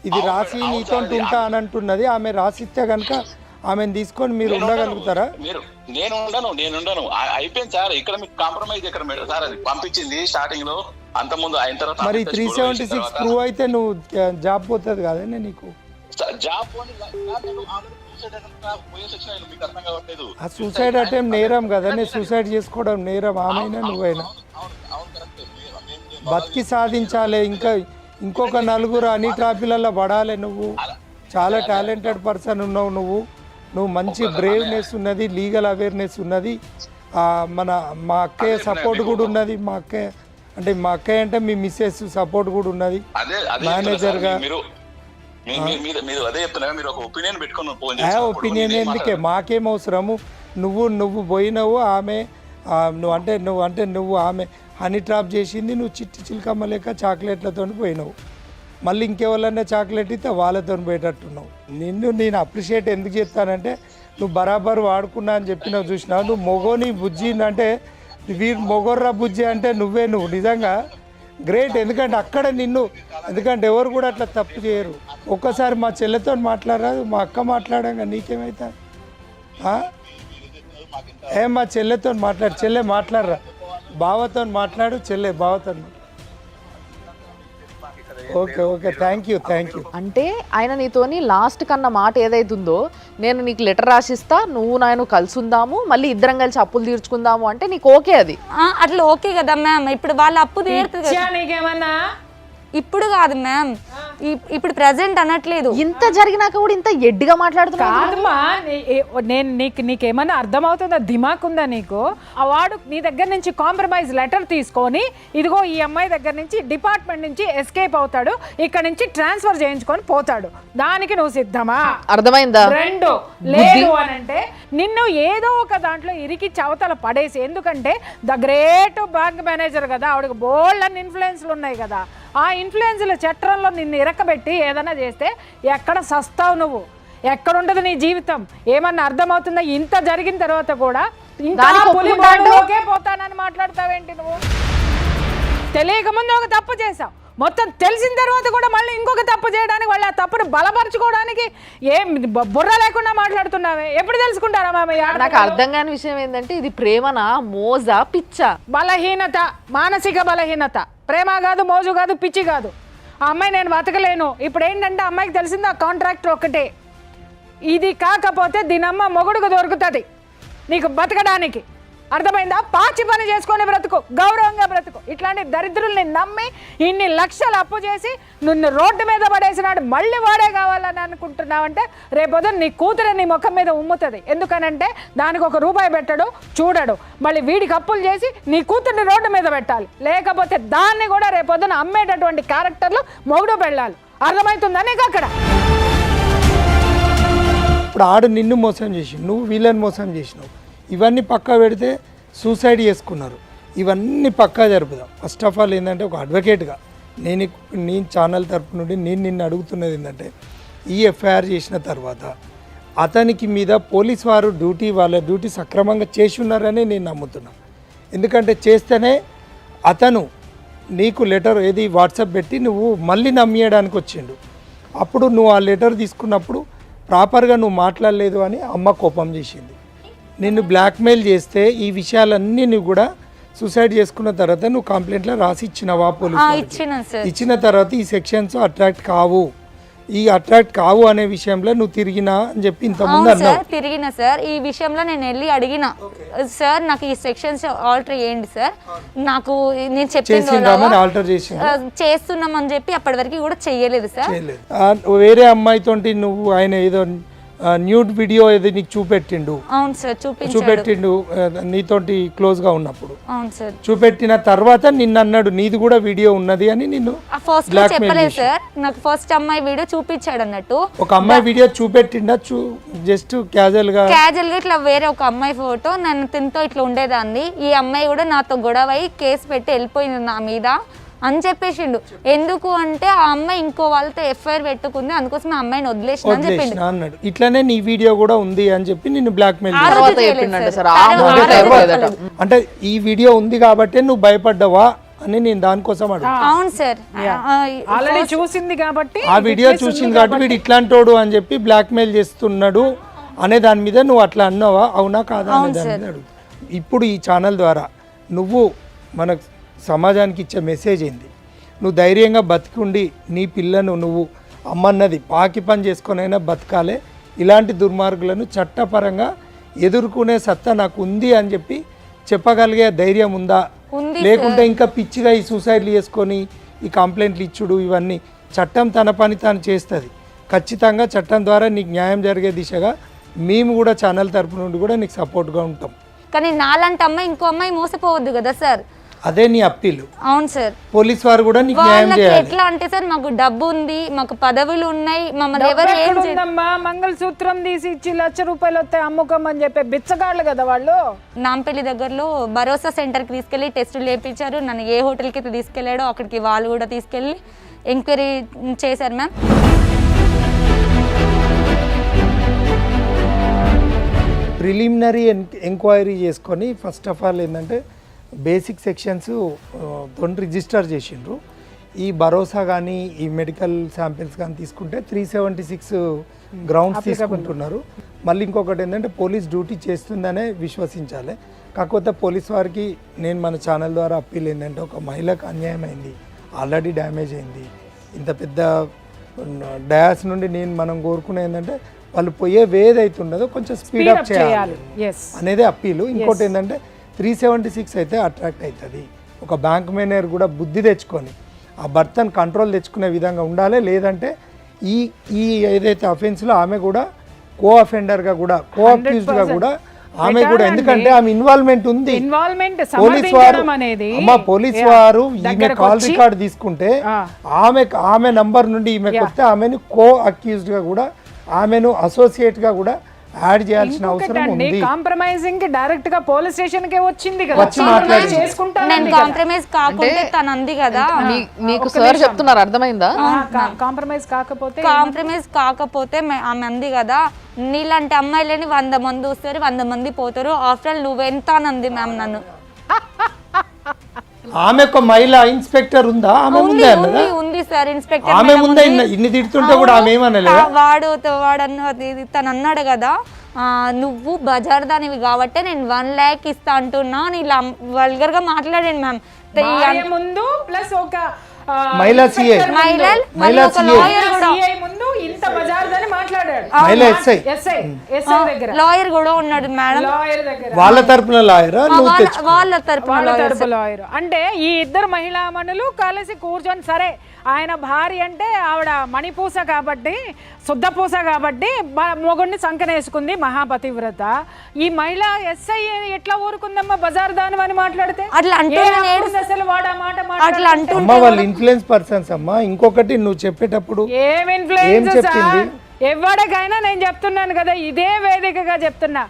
[SPEAKER 7] ఇది రాసి నీతో ఉంటా అని అంటున్నది. ఆమె రాసిస్తే కనుక ఆమెను తీసుకొని మీరు ఉండగలుగుతారా?
[SPEAKER 5] నేను ఉండను. అయిపోయింది సార్. ఇక్కడ మీకు కాంప్రమైజ్ ఎక్కడ మేడం సార్? అది పంపించింది స్టార్టింగ్ లో, అంత ముందు అయిన తర్వాత.
[SPEAKER 7] మరి 376 ప్రూవ్ అయితే నువ్వు జాబ్ పోతుంది కదా నీకు?
[SPEAKER 5] జాబ్
[SPEAKER 7] ఆ సూసైడ్ అటెంప్ట్ నేరం కదా, నేను సూసైడ్ చేసుకోవడం నేరం. ఆమెనా నువ్వైనా బతికి సాధించాలి. ఇంకొక నలుగురు అన్ని ట్రాఫీలలో పడాలి. నువ్వు చాలా టాలెంటెడ్ పర్సన్ ఉన్నావు. నువ్వు మంచి బ్రేవ్నెస్ ఉన్నది, లీగల్ అవేర్నెస్ ఉన్నది. మా అక్కయ్య సపోర్ట్ కూడా ఉన్నది. మా అక్కయ్య అంటే మీ మిస్సెస్ సపోర్ట్ కూడా ఉన్నది మేనేజర్గా. ఒపీనియన్ ఎందుకే? మాకేం అవసరము? నువ్వు పోయినావు, ఆమె నువ్వు ఆమె హనీ ట్రాప్ చేసింది, నువ్వు చిట్టి చిలకమ్మ లేక చాక్లెట్లతో పోయినావు. మళ్ళీ ఇంకెవరన్నా చాక్లెట్ ఇస్తే వాళ్ళతో పోయేటట్టున్నావు. నేను అప్రిషియేట్ ఎందుకు చేస్తానంటే నువ్వు బరాబర్ వాడుకున్నా అని చెప్పినావు, చూసినావు. నువ్వు మొగోని బుజ్జి అంటే వీరు మొగోర్రా బుజ్జి అంటే నువ్వు నిజంగా గ్రేట్. ఎందుకంటే అక్కడ ఎందుకంటే ఎవరు కూడా అట్లా తప్పు చేయరు. ఒక్కసారి మా చెల్లెతో మాట్లాడరాదు? మా అక్క మాట్లాడాక నీకేమైతా? మా చెల్లెతో మాట్లాడు. చెల్లె మాట్లాడరా, బావతో మాట్లాడు. చెల్లె బావతో. Okay thank you.
[SPEAKER 2] అంటే ఆయన నీతోని లాస్ట్ కన్నా మాట ఏదైతుందో, నేను నీకు లెటర్ రాసిస్తా, నువ్వు నేను కలిసి ఉందాము, మళ్ళీ ఇద్దరం కలిసి అప్పులు తీర్చుకుందాము అంటే నీకు ఓకే? అది
[SPEAKER 3] అట్లా ఓకే కదా మ్యామ్. ఇప్పుడు వాళ్ళ అప్పు తీరుతుంది.
[SPEAKER 4] నీకేమన్నా
[SPEAKER 3] ఇప్పుడు కాదు మ్యామ్, ఇప్పుడు ప్రజెంట్ అనట్లేదు.
[SPEAKER 2] ఇంత జరిగినాక కూడా ఇంత ఎడ్డిగా మాట్లాడుతున్నావు.
[SPEAKER 4] కాదమ్మా, నేను నీకేమన్నా అర్థమవుతుందా? దిమాక్ ఉందా నీకు? ఆ వాడు నీ దగ్గర నుంచి కాంప్రమైజ్ లెటర్ తీసుకొని ఇదిగో ఈ అమ్మాయి దగ్గర నుంచి డిపార్ట్మెంట్ నుంచి ఎస్కేప్ అవుతాడు, ఇక్కడ నుంచి ట్రాన్స్ఫర్ చేయించుకొని పోతాడు. దానికి నువ్వు సిద్ధమా?
[SPEAKER 2] అర్థమైందా?
[SPEAKER 4] రెండు లేదు అని అంటే నిన్ను ఏదో ఒక దాంట్లో ఇరికి చవతల పడేసి, ఎందుకంటే ద గ్రేట్ బ్యాంక్ మేనేజర్ కదా, ఆవిడకి బోల్డ్ అని ఇన్ఫ్లుయెన్స్లు ఉన్నాయి కదా, ఆ ఇన్ఫ్లుయెన్స్ల చట్రంలో నిన్ను ఇరకబెట్టి ఏదైనా చేస్తే ఎక్కడ సస్తావు నువ్వు? ఎక్కడుంటది నీ జీవితం? ఏమన్నా అర్థమవుతుందా? ఇంత జరిగిన తర్వాత కూడా ఇంకా పులిబాటలోకే పోతానని మాట్లాడతావేంటి నువ్వు? తెలియక ముందు ఒక తప్పు చేసావు, మొత్తం తెలిసిన తర్వాత కూడా మళ్ళీ ఇంకొక తప్పు చేయడానికి, వాళ్ళు ఆ తప్పును బలపరచుకోవడానికి ఏం బుర్ర లేకుండా మాట్లాడుతున్నావే. ఎప్పుడు తెలుసుకుంటారా మామయ్య?
[SPEAKER 2] నాకు అర్థం కాని విషయం ఏంటంటే ఇది ప్రేమనా, మోజా, పిచ్చా?
[SPEAKER 4] బలహీనత, మానసిక బలహీనత. ప్రేమ కాదు, మోజు కాదు, పిచ్చి కాదు. ఆ అమ్మాయి నేను బతకలేను. ఇప్పుడు ఏంటంటే అమ్మాయికి తెలిసింది ఆ కాంట్రాక్టర్ ఒక్కటే. ఇది కాకపోతే దీనమ్మ మొగుడుకు దొరుకుతుంది నీకు బతకడానికి. అర్థమైందా? పాచి పని చేసుకొని బ్రతుకు, గౌరవంగా బ్రతుకు. ఇట్లాంటి దరిద్రుల్ని నమ్మి ఇన్ని లక్షలు అప్పు చేసి నిన్ను రోడ్డు మీద పడేసినాడు, మళ్ళీ వాడే కావాలని అనుకుంటున్నావంటే రేపొద్దున నీ కూతురు నీ ముఖం మీద ఉమ్ముతుంది. ఎందుకనంటే దానికి ఒక రూపాయి పెట్టడు, చూడడు. మళ్ళీ వీడికి అప్పులు చేసి నీ కూతుర్ని రోడ్డు మీద పెట్టాలి, లేకపోతే దాన్ని కూడా రేపొద్దున అమ్మేటటువంటి క్యారెక్టర్లు మొగుడు పెళ్ళాలి. అర్థమవుతుందా నీకు? అక్కడ
[SPEAKER 7] ఇప్పుడు ఆడు నిన్ను మోసం చేసి, నువ్వు వీళ్ళని మోసం చేసినావు. ఇవన్నీ పక్కా పెడితే సూసైడ్ చేసుకున్నారు. ఇవన్నీ పక్కా జరుపుదాం. ఫస్ట్ ఆఫ్ ఆల్ ఏంటంటే ఒక అడ్వకేట్గా నేను ఛానల్ తరపు నుండి నిన్ను అడుగుతున్నది ఏంటంటే, ఈ ఎఫ్ఐఆర్ చేసిన తర్వాత అతనికి మీద పోలీస్ వారు వాళ్ళ డ్యూటీ సక్రమంగా చేసి ఉన్నారని నేను నమ్ముతున్నాను. ఎందుకంటే చేస్తేనే అతను నీకు లెటర్ ఏది వాట్సాప్ పెట్టి నువ్వు మళ్ళీ నమ్మేయడానికి వచ్చిండు. అప్పుడు నువ్వు ఆ లెటర్ తీసుకున్నప్పుడు ప్రాపర్గా నువ్వు మాట్లాడలేదు అని అమ్మ కోపం చేసింది. నిన్ను బ్లాక్మెయిల్ చేస్తే ఈ విషయాలన్నీ నువ్వు కూడా సూసైడ్ చేసుకున్న తర్వాత నువ్వు కంప్లైంట్లో రాసి ఇచ్చినవా పోలీసు? ఇచ్చిన తర్వాత ఈ సెక్షన్స్ అట్రాక్ట్ కావు అనే విషయంలో నువ్వు తిరిగినా అని చెప్పి ఇంతకుముందు అన్నావు.
[SPEAKER 3] తిరిగిన సార్, ఈ విషయంలో నేను వెళ్ళి అడిగిన సార్ నాకు ఈ సెక్షన్స్ ఆల్టర్ చేయండి సార్, నాకు నేను
[SPEAKER 7] చెప్పింది ఆల్టర్
[SPEAKER 3] చేస్తున్నామని చెప్పి అప్పటి వరకు కూడా చెయ్యలేదు సార్.
[SPEAKER 7] వేరే అమ్మాయితోటి నువ్వు ఆయన ఏదో న్యూడ్ వీడియో ఏదో నీకు చూపెట్టిండు.
[SPEAKER 3] అవును సార్,
[SPEAKER 7] చూపెట్టిండు నీతోటి క్లోజ్ గా ఉన్నప్పుడు.
[SPEAKER 3] అవును సార్.
[SPEAKER 7] చూపెట్టిన తర్వాత నిన్ను అన్నాడు నీది కూడా వీడియో ఉన్నది అని నిన్ను
[SPEAKER 3] ఫస్ట్ చెప్పలేదు సార్. నాకు ఫస్ట్ అమ్మాయి వీడియో చూపించాడు అన్నట్టు.
[SPEAKER 7] ఒక అమ్మాయి వీడియో చూపెట్టిండా? జస్ట్ క్యాజువల్ గా
[SPEAKER 3] ఇట్లా వేరే ఒక అమ్మాయి ఫోటో, నన్ను తింతో ఇట్లా ఉండేదాన్ని, ఈ అమ్మాయి కూడా నాతో గొడవ అయి కేసు పెట్టి వెళ్ళిపోయింది నా మీద అని చెప్పేసిండు. ఎందుకు అంటే ఆ అమ్మాయి ఇంకో వాళ్ళతో ఎఫ్ఐఆర్ పెట్టుకుంది, అందుకోసం ఆ అమ్మాయిని వదిలేసిన అని చెప్పిండు
[SPEAKER 7] అన్నాడు. ఇట్లానే నీ వీడియో కూడా ఉంది అని చెప్పి నిన్ను బ్లాక్ మెయిల్ అంటే ఈ వీడియో ఉంది కాబట్టి నువ్వు భయపడ్డావా అని నేను దానికోసం అడుగు.
[SPEAKER 3] అవును సార్,
[SPEAKER 4] ఆల్రెడీ చూసింది కాబట్టి,
[SPEAKER 7] ఆ వీడియో చూసింది కాబట్టి వీడు ఇట్లాంటోడు అని చెప్పి బ్లాక్ మెయిల్ చేస్తున్నాడు అనే దాని మీద నువ్వు అట్లా అన్నావా, అవునా కాదా అనే దాని మీద అడుగు. ఇప్పుడు ఈ ఛానల్ ద్వారా నువ్వు మన సమాజానికి ఇచ్చే మెసేజ్ ఏంది? నువ్వు ధైర్యంగా బతికుండి నీ పిల్లను నువ్వు అమ్మన్నది పాకి పని చేసుకొనైనా బతకాలే. ఇలాంటి దుర్మార్గులను చట్టపరంగా ఎదుర్కొనే సత్తా నాకు ఉంది అని చెప్పి చెప్పగలిగే ధైర్యం ఉందా? లేకుంటే ఇంకా పిచ్చిగా ఈ సూసైడ్లు చేసుకొని ఈ కంప్లైంట్లు ఇచ్చుడు ఇవన్నీ? చట్టం తన పని తాను చేస్తుంది. ఖచ్చితంగా చట్టం ద్వారా నీకు న్యాయం జరిగే దిశగా మేము కూడా ఛానల్ తరపు నుండి కూడా నీకు సపోర్ట్గా ఉంటాం.
[SPEAKER 3] కానీ నాలాంటి అమ్మాయి ఇంకో అమ్మాయి మోసపోవద్దు కదా సార్.
[SPEAKER 7] అదే నీ అప్పీలు.
[SPEAKER 3] అవును సార్.
[SPEAKER 7] పోలీస్ వారు కూడా నీకు న్యాయం చేయాలి.
[SPEAKER 3] ఎట్లా అంటే సార్ మాకు డబ్బు ఉంది, మాకు పదవులు ఉన్నాయి, మమ్మల్ని ఎవరు ఏం
[SPEAKER 4] చేయమ్మా, మంగళసూత్రం తీసి ఇచ్చి ₹1,00,000 వస్తాయి అమ్ముకోమని చెప్పే బిచ్చగాళ్ళు కదా వాళ్ళు.
[SPEAKER 3] నాంపల్లి దగ్గరలో భరోసా సెంటర్కి తీసుకెళ్లి టెస్టులు చేయించారు. నన్ను ఏ హోటల్కి అయితే తీసుకెళ్లాడో అక్కడికి వాళ్ళు కూడా తీసుకెళ్లి ఎంక్వైరీ చేశారు మ్యామ్.
[SPEAKER 7] ప్రిలిమినరీ ఎంక్వైరీ చేసుకొని ఫస్ట్ ఆఫ్ ఆల్ ఏంటంటే బేసిక్ సెక్షన్స్ తోటి రిజిస్టర్ చేసిండ్రు. ఈ భరోసా కానీ ఈ మెడికల్ శాంపిల్స్ కానీ తీసుకుంటే 376 గ్రౌండ్స్ తీసుకుంటున్నారు. మళ్ళీ ఇంకొకటి ఏంటంటే పోలీస్ డ్యూటీ చేస్తుందనే విశ్వసించాలి. కాకపోతే పోలీస్ వారికి నేను మన ఛానల్ ద్వారా అప్పీల్ ఏంటంటే, ఒక మహిళకు అన్యాయం అయింది, ఆల్రెడీ డ్యామేజ్ అయింది. ఇంత పెద్ద డయాస్ నుండి మనం కోరుకునే ఏంటంటే వాళ్ళు పోయే వేది అవుతుండదో కొంచెం స్పీడప్ చేయాలి అనేది అప్పీలు. ఇంకోటి ఏంటంటే 376 అయితే అట్రాక్ట్ అవుతుంది. ఒక బ్యాంక్ మేనేజర్ కూడా బుద్ధి తెచ్చుకొని ఆ భర్తను కంట్రోల్ తెచ్చుకునే విధంగా ఉండాలి. లేదంటే ఈ ఈ ఏదైతే అఫెన్స్లో ఆమె కూడా కో అఫెండర్గా కూడా కో అక్యూజ్డ్గా కూడా ఆమె కూడా, ఎందుకంటే ఆమె ఇన్వాల్వ్మెంట్ ఉంది. పోలీస్ వారు ఈమె కాల్ రికార్డ్ తీసుకుంటే ఆమె నంబర్ నుండి ఈమెకు వస్తే ఆమెను కో అక్యూజ్డ్ గా కూడా ఆమెను అసోసియేట్ గా కూడా యాడ్ చేయాల్సిన అవసరం ఉంది.
[SPEAKER 4] కాంప్రమైజింగ్ డైరెక్ట్ గా పోలీస్ స్టేషన్ కే వచ్చింది కదా,
[SPEAKER 7] వచ్చి మాట్లాడి
[SPEAKER 3] నేను కాంప్రమైజ్ కాకుంటే తను అంది కదా.
[SPEAKER 2] మీకు సార్ చెప్తున్నారు, అర్థమైందా?
[SPEAKER 4] కాంప్రమైజ్ కాకపోతే
[SPEAKER 3] ఆమె అంది కదా, నీలాంటి అమ్మాయిలని 100 మంది వస్తారు, 100 మంది పోతారు, ఆఫ్టర్ ఆల్ నువ్వెంత అని అంది మ్యామ్ నన్ను.
[SPEAKER 7] ఆమె ఒక మహిళా ఇన్స్పెక్టర్ ఉందా? ఆమె ముందే అన్నదా?
[SPEAKER 3] ఉంది సార్ ఇన్స్పెక్టర్.
[SPEAKER 7] ఆమె ముందే ఇన్ని తిడుతుంటే కూడా ఆమె ఏమనలేదా?
[SPEAKER 3] వాడు తను అన్నాడు కదా, నువ్వు బజార్ దానివి కాబట్టి నేను 1 lakh ఇస్తా అంటున్నా అని ఇలా వల్గర్ గా మాట్లాడాను మ్యామ్.
[SPEAKER 4] ముందు ప్లస్ ఒక
[SPEAKER 7] మహిళా సిఐ
[SPEAKER 3] లాయర్ కూడా ఉన్నాడు మేడం.
[SPEAKER 7] వాళ్ళ తరపున లాయర్
[SPEAKER 3] వాళ్ళ తరపున
[SPEAKER 4] లాయర్. అంటే ఈ ఇద్దరు మహిళా మనులు కలిసి కూర్చొని, సరే ఆయన భార్య అంటే ఆవిడ మణిపూస కాబట్టి, శుద్ధపూస కాబట్టి మొగుడిని సంకనేసుకుంది, మహాపతివ్రత. ఈ మహిళా ఎస్ఐ ఎట్లా ఊరుకుందమ్మా బజార్ దాని అని మాట్లాడితే?
[SPEAKER 3] అట్లా
[SPEAKER 4] అసలు వాడా మాట
[SPEAKER 7] వాళ్ళు ఇన్ఫ్లుయెన్స్ పర్సన్స్ అమ్మా. ఇంకొకటి నువ్వు చెప్పేటప్పుడు
[SPEAKER 4] ఏం ఇన్ఫ్లుయెన్స్ ఎవరికైనా నేను చెప్తున్నాను కదా, ఇదే వేదికగా చెప్తున్నా,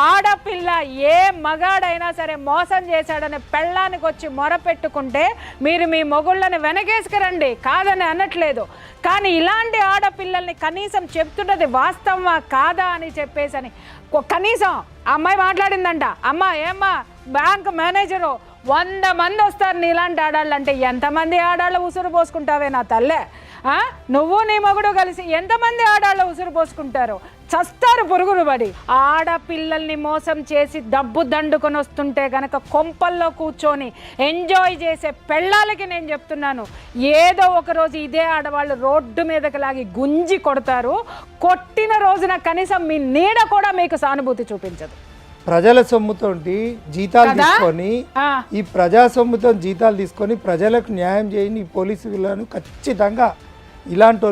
[SPEAKER 4] ఆడపిల్ల ఏ మగాడైనా సరే మోసం చేశాడని పెళ్ళానికి వచ్చి మొరపెట్టుకుంటే మీరు మీ మొగుళ్ళని వెనకేసుకురండి, కాదని అనట్లేదు. కానీ ఇలాంటి ఆడపిల్లల్ని కనీసం చెప్తున్నది వాస్తవమా కాదా అని చెప్పేసని కనీసం అమ్మాయి మాట్లాడిందంట, అమ్మ ఏమ్మా బ్యాంక్ మేనేజరు 100 మంది వస్తారు నీలాంటి ఆడాళ్ళు అంటే ఎంతమంది ఆడాళ్ళు ఉసురు పోసుకుంటావే నా తల్లే? నువ్వు నీ మొగుడు కలిసి ఎంతమంది ఆడాళ్ళు ఉసురు పోసుకుంటారు? చస్తారు పురుగులు పడి. ఆడపిల్లల్ని మోసం చేసి డబ్బు దండుకొని వస్తుంటే గనక కొంపల్లో కూర్చొని ఎంజాయ్ చేసే పెళ్ళాలకి నేను చెప్తున్నాను, ఏదో ఒక రోజు ఇదే ఆడవాళ్ళు రోడ్డు మీదకి లాగి గుంజి కొడతారు. కొట్టిన రోజున కనీసం మీ నీడ కూడా మీకు సానుభూతి చూపించదు.
[SPEAKER 7] ప్రజల సొమ్ముతో జీతాలు తీసుకొని, ఈ ప్రజా సొమ్ముతో జీతాలు తీసుకొని ప్రజలకు న్యాయం చేయని పోలీసులను ఖచ్చితంగా ఇలాంటి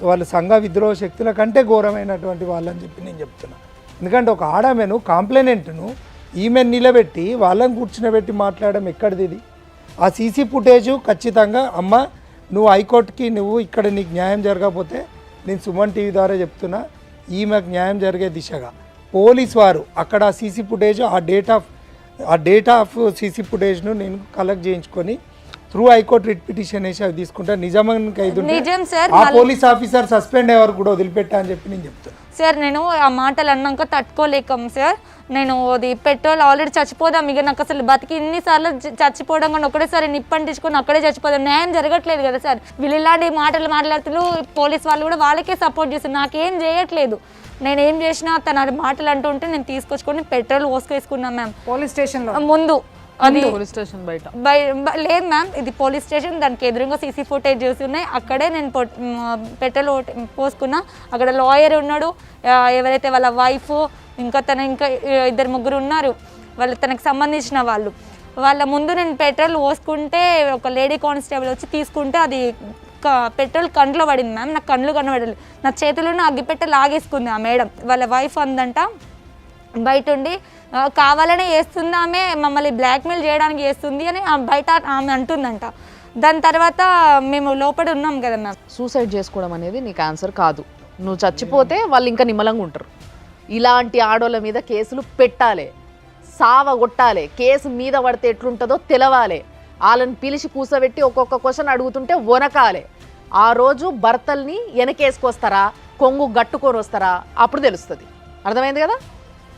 [SPEAKER 7] వాళ్ళ సంఘ విద్రోహ శక్తుల కంటే ఘోరమైనటువంటి వాళ్ళని చెప్పి నేను చెప్తున్నా. ఎందుకంటే ఒక ఆడమెను కాంప్లైనెంట్ను ఈమెను నిలబెట్టి వాళ్ళని కూర్చునబెట్టి మాట్లాడడం ఎక్కడిది? ఇది ఆ సీసీ ఫుటేజ్ ఖచ్చితంగా అమ్మ నువ్వు హైకోర్టుకి నువ్వు ఇక్కడ నీకు న్యాయం జరగకపోతే నేను సుమన్ టీవీ ద్వారా చెప్తున్నా, ఈమెకు న్యాయం జరిగే దిశగా పోలీస్ వారు అక్కడ సీసీ ఫుటేజ్ ఆ డేటా ఆఫ్ సీసీ ఫుటేజ్ను నేను కలెక్ట్ చేయించుకొని త్రూ హైకోర్టు రిట్ పిటిషన్ వేసి అవి తీసుకుంటా. ఆ పోలీస్ ఆఫీసర్ సస్పెండ్ అయ్యే వరకు కూడా వదిలిపెట్టా అని చెప్పి నేను చెప్తాను.
[SPEAKER 3] సార్ నేను ఆ మాటలు అన్నాక తట్టుకోలేకం సార్, నేను అది పెట్రోల్ ఆల్రెడీ చచ్చిపోదాం, ఇక నాకు అసలు బతికి ఇన్నిసార్లు చచ్చిపోవడం కానీ ఒకటేసారి నిప్పంటించుకొని అక్కడే చచ్చిపోదాం, న్యాయం జరగట్లేదు కదా సార్. వీళ్ళు ఇలాంటి మాటలు మాట్లాడుతూ పోలీస్ వాళ్ళు కూడా వాళ్ళకే సపోర్ట్ చేస్తారు, నాకేం చేయట్లేదు. నేను ఏం చేసినా తన మాటలు అంటూ ఉంటే నేను తీసుకొచ్చుకొని పెట్రోల్ పోసుకేసుకున్నాం మ్యామ్
[SPEAKER 4] పోలీస్ స్టేషన్లో
[SPEAKER 3] ముందు. అది
[SPEAKER 2] పోలీస్ స్టేషన్ బయట
[SPEAKER 3] లేదు మ్యామ్, ఇది పోలీస్ స్టేషన్, దానికి ఎదురుగా సీసీ ఫుటేజ్ చూసి ఉన్నాయి. అక్కడే నేను పెట్రోల్ పోసుకున్నా. అక్కడ లాయర్ ఉన్నాడు, ఎవరైతే వాళ్ళ వైఫ్ ఇంకా 2-3 ఉన్నారు, వాళ్ళు తనకు సంబంధించిన వాళ్ళ ముందు నేను పెట్రోల్ పోసుకుంటే ఒక లేడీ కానిస్టేబుల్ వచ్చి తీసుకుంటే అది పెట్రోల్ కంట్లో పడింది మ్యామ్. నాకు కండ్లు కనబడలేదు, నా చేతిలోనే అగ్గిపెట్ట లాగేసుకుంది ఆ మేడం. వాళ్ళ వైఫ్ అందంట బయట ఉండి కావాలనే చేస్తుంది, ఆమె మమ్మల్ని బ్లాక్మెయిల్ చేయడానికి చేస్తుంది అని బయట ఆమె అంటుందంట. దాని తర్వాత మేము లోపల ఉన్నాం కదా మ్యామ్.
[SPEAKER 2] సూసైడ్ చేసుకోవడం అనేది నీకు ఆన్సర్ కాదు. నువ్వు చచ్చిపోతే వాళ్ళు ఇంకా నిమ్మలంగా ఉంటారు. ఇలాంటి ఆడోళ్ళ మీద కేసులు పెట్టాలి, సావగొట్టాలి, కేసు మీద పడితే ఎట్లుంటుందో తెలవాలి. వాళ్ళని పిలిచి కూసబెట్టి ఒక్కొక్క క్వశ్చన్ అడుగుతుంటే వనకాలి. ఆ రోజు భర్తల్ని వెనకేసుకొస్తారా, కొంగు గట్టుకొని వస్తారా, అప్పుడు తెలుస్తుంది. అర్థమైంది కదా?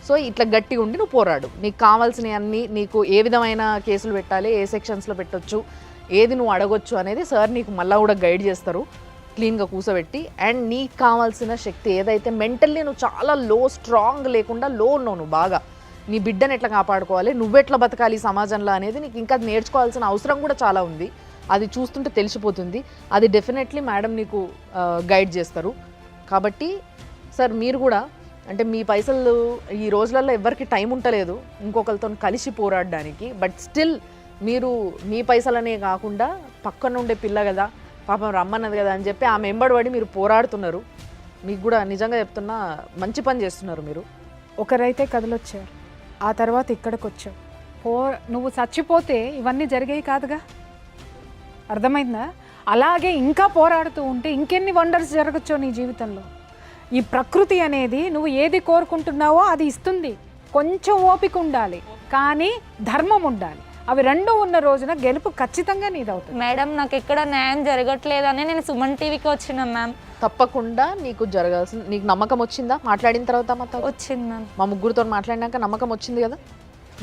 [SPEAKER 2] సో ఇట్లా గట్టిగా ఉండి నువ్వు పోరాడు. నీకు కావాల్సినవి అన్నీ, నీకు ఏ విధమైన కేసులు పెట్టాలి, ఏ సెక్షన్స్లో పెట్టొచ్చు, ఏది నువ్వు అడగొచ్చు అనేది సార్ నీకు మళ్ళీ కూడా గైడ్ చేస్తారు క్లీన్గా కూసబెట్టి. అండ్ నీకు కావాల్సిన శక్తి ఏదైతే మెంటల్లీ నువ్వు చాలా స్ట్రాంగ్ లేకుండా ఉన్నావు, నువ్వు బాగా నీ బిడ్డను ఎట్లా కాపాడుకోవాలి, నువ్వెట్లా బతకాలి సమాజంలో అనేది నీకు ఇంకా నేర్చుకోవాల్సిన అవసరం కూడా చాలా ఉంది. అది చూస్తుంటే తెలిసిపోతుంది. అది డెఫినెట్లీ మేడం నీకు గైడ్ చేస్తారు. కాబట్టి సార్ మీరు కూడా అంటే మీ పైసలు ఈ రోజులలో ఎవరికి టైం ఉండలేదు ఇంకొకరితో కలిసి పోరాడడానికి. బట్ స్టిల్ మీరు మీ పైసలనే కాకుండా పక్కన ఉండే పిల్ల కదా పాపం రమ్మన్నది కదా అని చెప్పి ఆమె ఎంబడి మీరు పోరాడుతున్నారు. మీకు కూడా నిజంగా చెప్తున్నా మంచి పని చేస్తున్నారు మీరు.
[SPEAKER 4] ఒకరైతే కదలొచ్చారు, ఆ తర్వాత ఇక్కడికి వచ్చావు. నువ్వు చచ్చిపోతే ఇవన్నీ జరిగేవి కాదుగా, అర్థమైందా? అలాగే ఇంకా పోరాడుతూ ఉంటే ఇంకెన్ని వండర్స్ జరగచ్చో నీ జీవితంలో. ఈ ప్రకృతి అనేది నువ్వు ఏది కోరుకుంటున్నావో అది ఇస్తుంది. కొంచెం ఓపిక ఉండాలి, కానీ ధర్మం ఉండాలి. అవి రెండూ ఉన్న రోజున గెలుపు ఖచ్చితంగా నీదవుతుంది.
[SPEAKER 3] మేడం నాకు ఎక్కడ న్యాయం జరగట్లేదని నేను సుమన్ టీవీకి వచ్చిన మ్యామ్.
[SPEAKER 2] తప్పకుండా నీకు జరగాల్సిన, నీకు నమ్మకం వచ్చిందా మాట్లాడిన తర్వాత?
[SPEAKER 3] వచ్చింది మ్యామ్.
[SPEAKER 2] మా ముగ్గురితో మాట్లాడినాక నమ్మకం వచ్చింది కదా,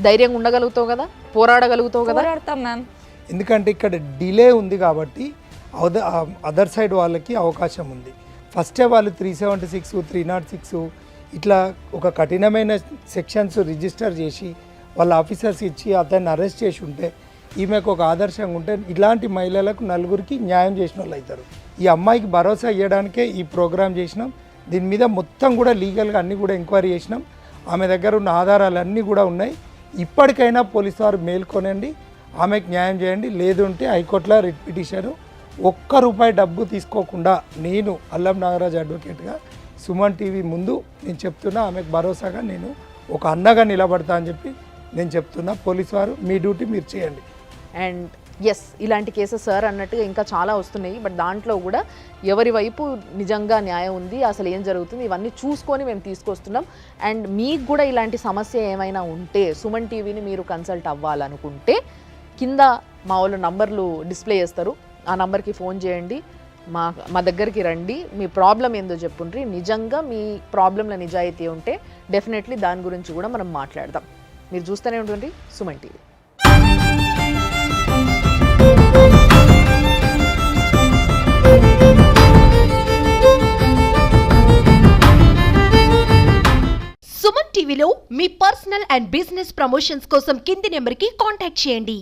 [SPEAKER 2] ధైర్యంగా ఉండగలుగుతావు కదా, పోరాడగలుగుతావు కదా?
[SPEAKER 3] పోరాడతాం మ్యామ్.
[SPEAKER 7] ఎందుకంటే ఇక్కడ డిలే ఉంది కాబట్టి అదర్ సైడ్ వాళ్ళకి అవకాశం ఉంది. ఫస్టే వాళ్ళు 376, 306 ఇట్లా ఒక కఠినమైన సెక్షన్స్ రిజిస్టర్ చేసి వాళ్ళ ఆఫీసర్స్ ఇచ్చి అతన్ని అరెస్ట్ చేసి ఉంటే ఈమెకు ఒక ఆదర్శంగా ఉంటే ఇలాంటి మహిళలకు నలుగురికి న్యాయం చేసిన వాళ్ళు అవుతారు. ఈ అమ్మాయికి భరోసా ఇవ్వడానికే ఈ ప్రోగ్రాం చేసినాం. దీని మీద మొత్తం కూడా లీగల్గా అన్నీ కూడా ఎంక్వైరీ చేసినాం. ఆమె దగ్గర ఉన్న ఆధారాలన్నీ కూడా ఉన్నాయి. ఇప్పటికైనా పోలీసు వారు మేల్కొనండి, ఆమెకు న్యాయం చేయండి. లేదు అంటే హైకోర్టులో రిట్ పిటిషను. ₹1 డబ్బు తీసుకోకుండా నేను అల్లం నాగరాజ్ అడ్వకేట్గా సుమన్ టీవీ ముందు నేను చెప్తున్నా, ఆమెకు భరోసాగా నేను ఒక అన్నగా నిలబడతా అని చెప్పి నేను చెప్తున్నా. పోలీసు వారు మీ డ్యూటీ మీరు చేయండి.
[SPEAKER 2] అండ్ ఎస్, ఇలాంటి కేసెస్ సార్ అన్నట్టుగా ఇంకా చాలా వస్తున్నాయి. బట్ దాంట్లో కూడా ఎవరి వైపు నిజంగా న్యాయం ఉంది, అసలు ఏం జరుగుతుంది, ఇవన్నీ చూసుకొని మేము తీసుకొస్తున్నాం. అండ్ మీకు కూడా ఇలాంటి సమస్య ఏమైనా ఉంటే సుమన్ టీవీని మీరు కన్సల్ట్ అవ్వాలనుకుంటే కింద మా వాళ్ళు నంబర్లు డిస్ప్లే చేస్తారు, ఆ నంబర్కి ఫోన్ చేయండి, మా దగ్గరికి రండి, మీ ప్రాబ్లం ఏందో చెప్పుండ్రి. నిజంగా మీ ప్రాబ్లంలో నిజాయితీ ఉంటే డెఫినెట్లీ దాని గురించి కూడా మనం మాట్లాడదాం. మీరు చూస్తూనే ఉంటుంది సుమన్ టీవీ.
[SPEAKER 8] సుమన్ టీవీలో మీ పర్సనల్ అండ్ బిజినెస్ ప్రమోషన్స్ కోసం కింది నెంబర్కి కాంటాక్ట్ చేయండి.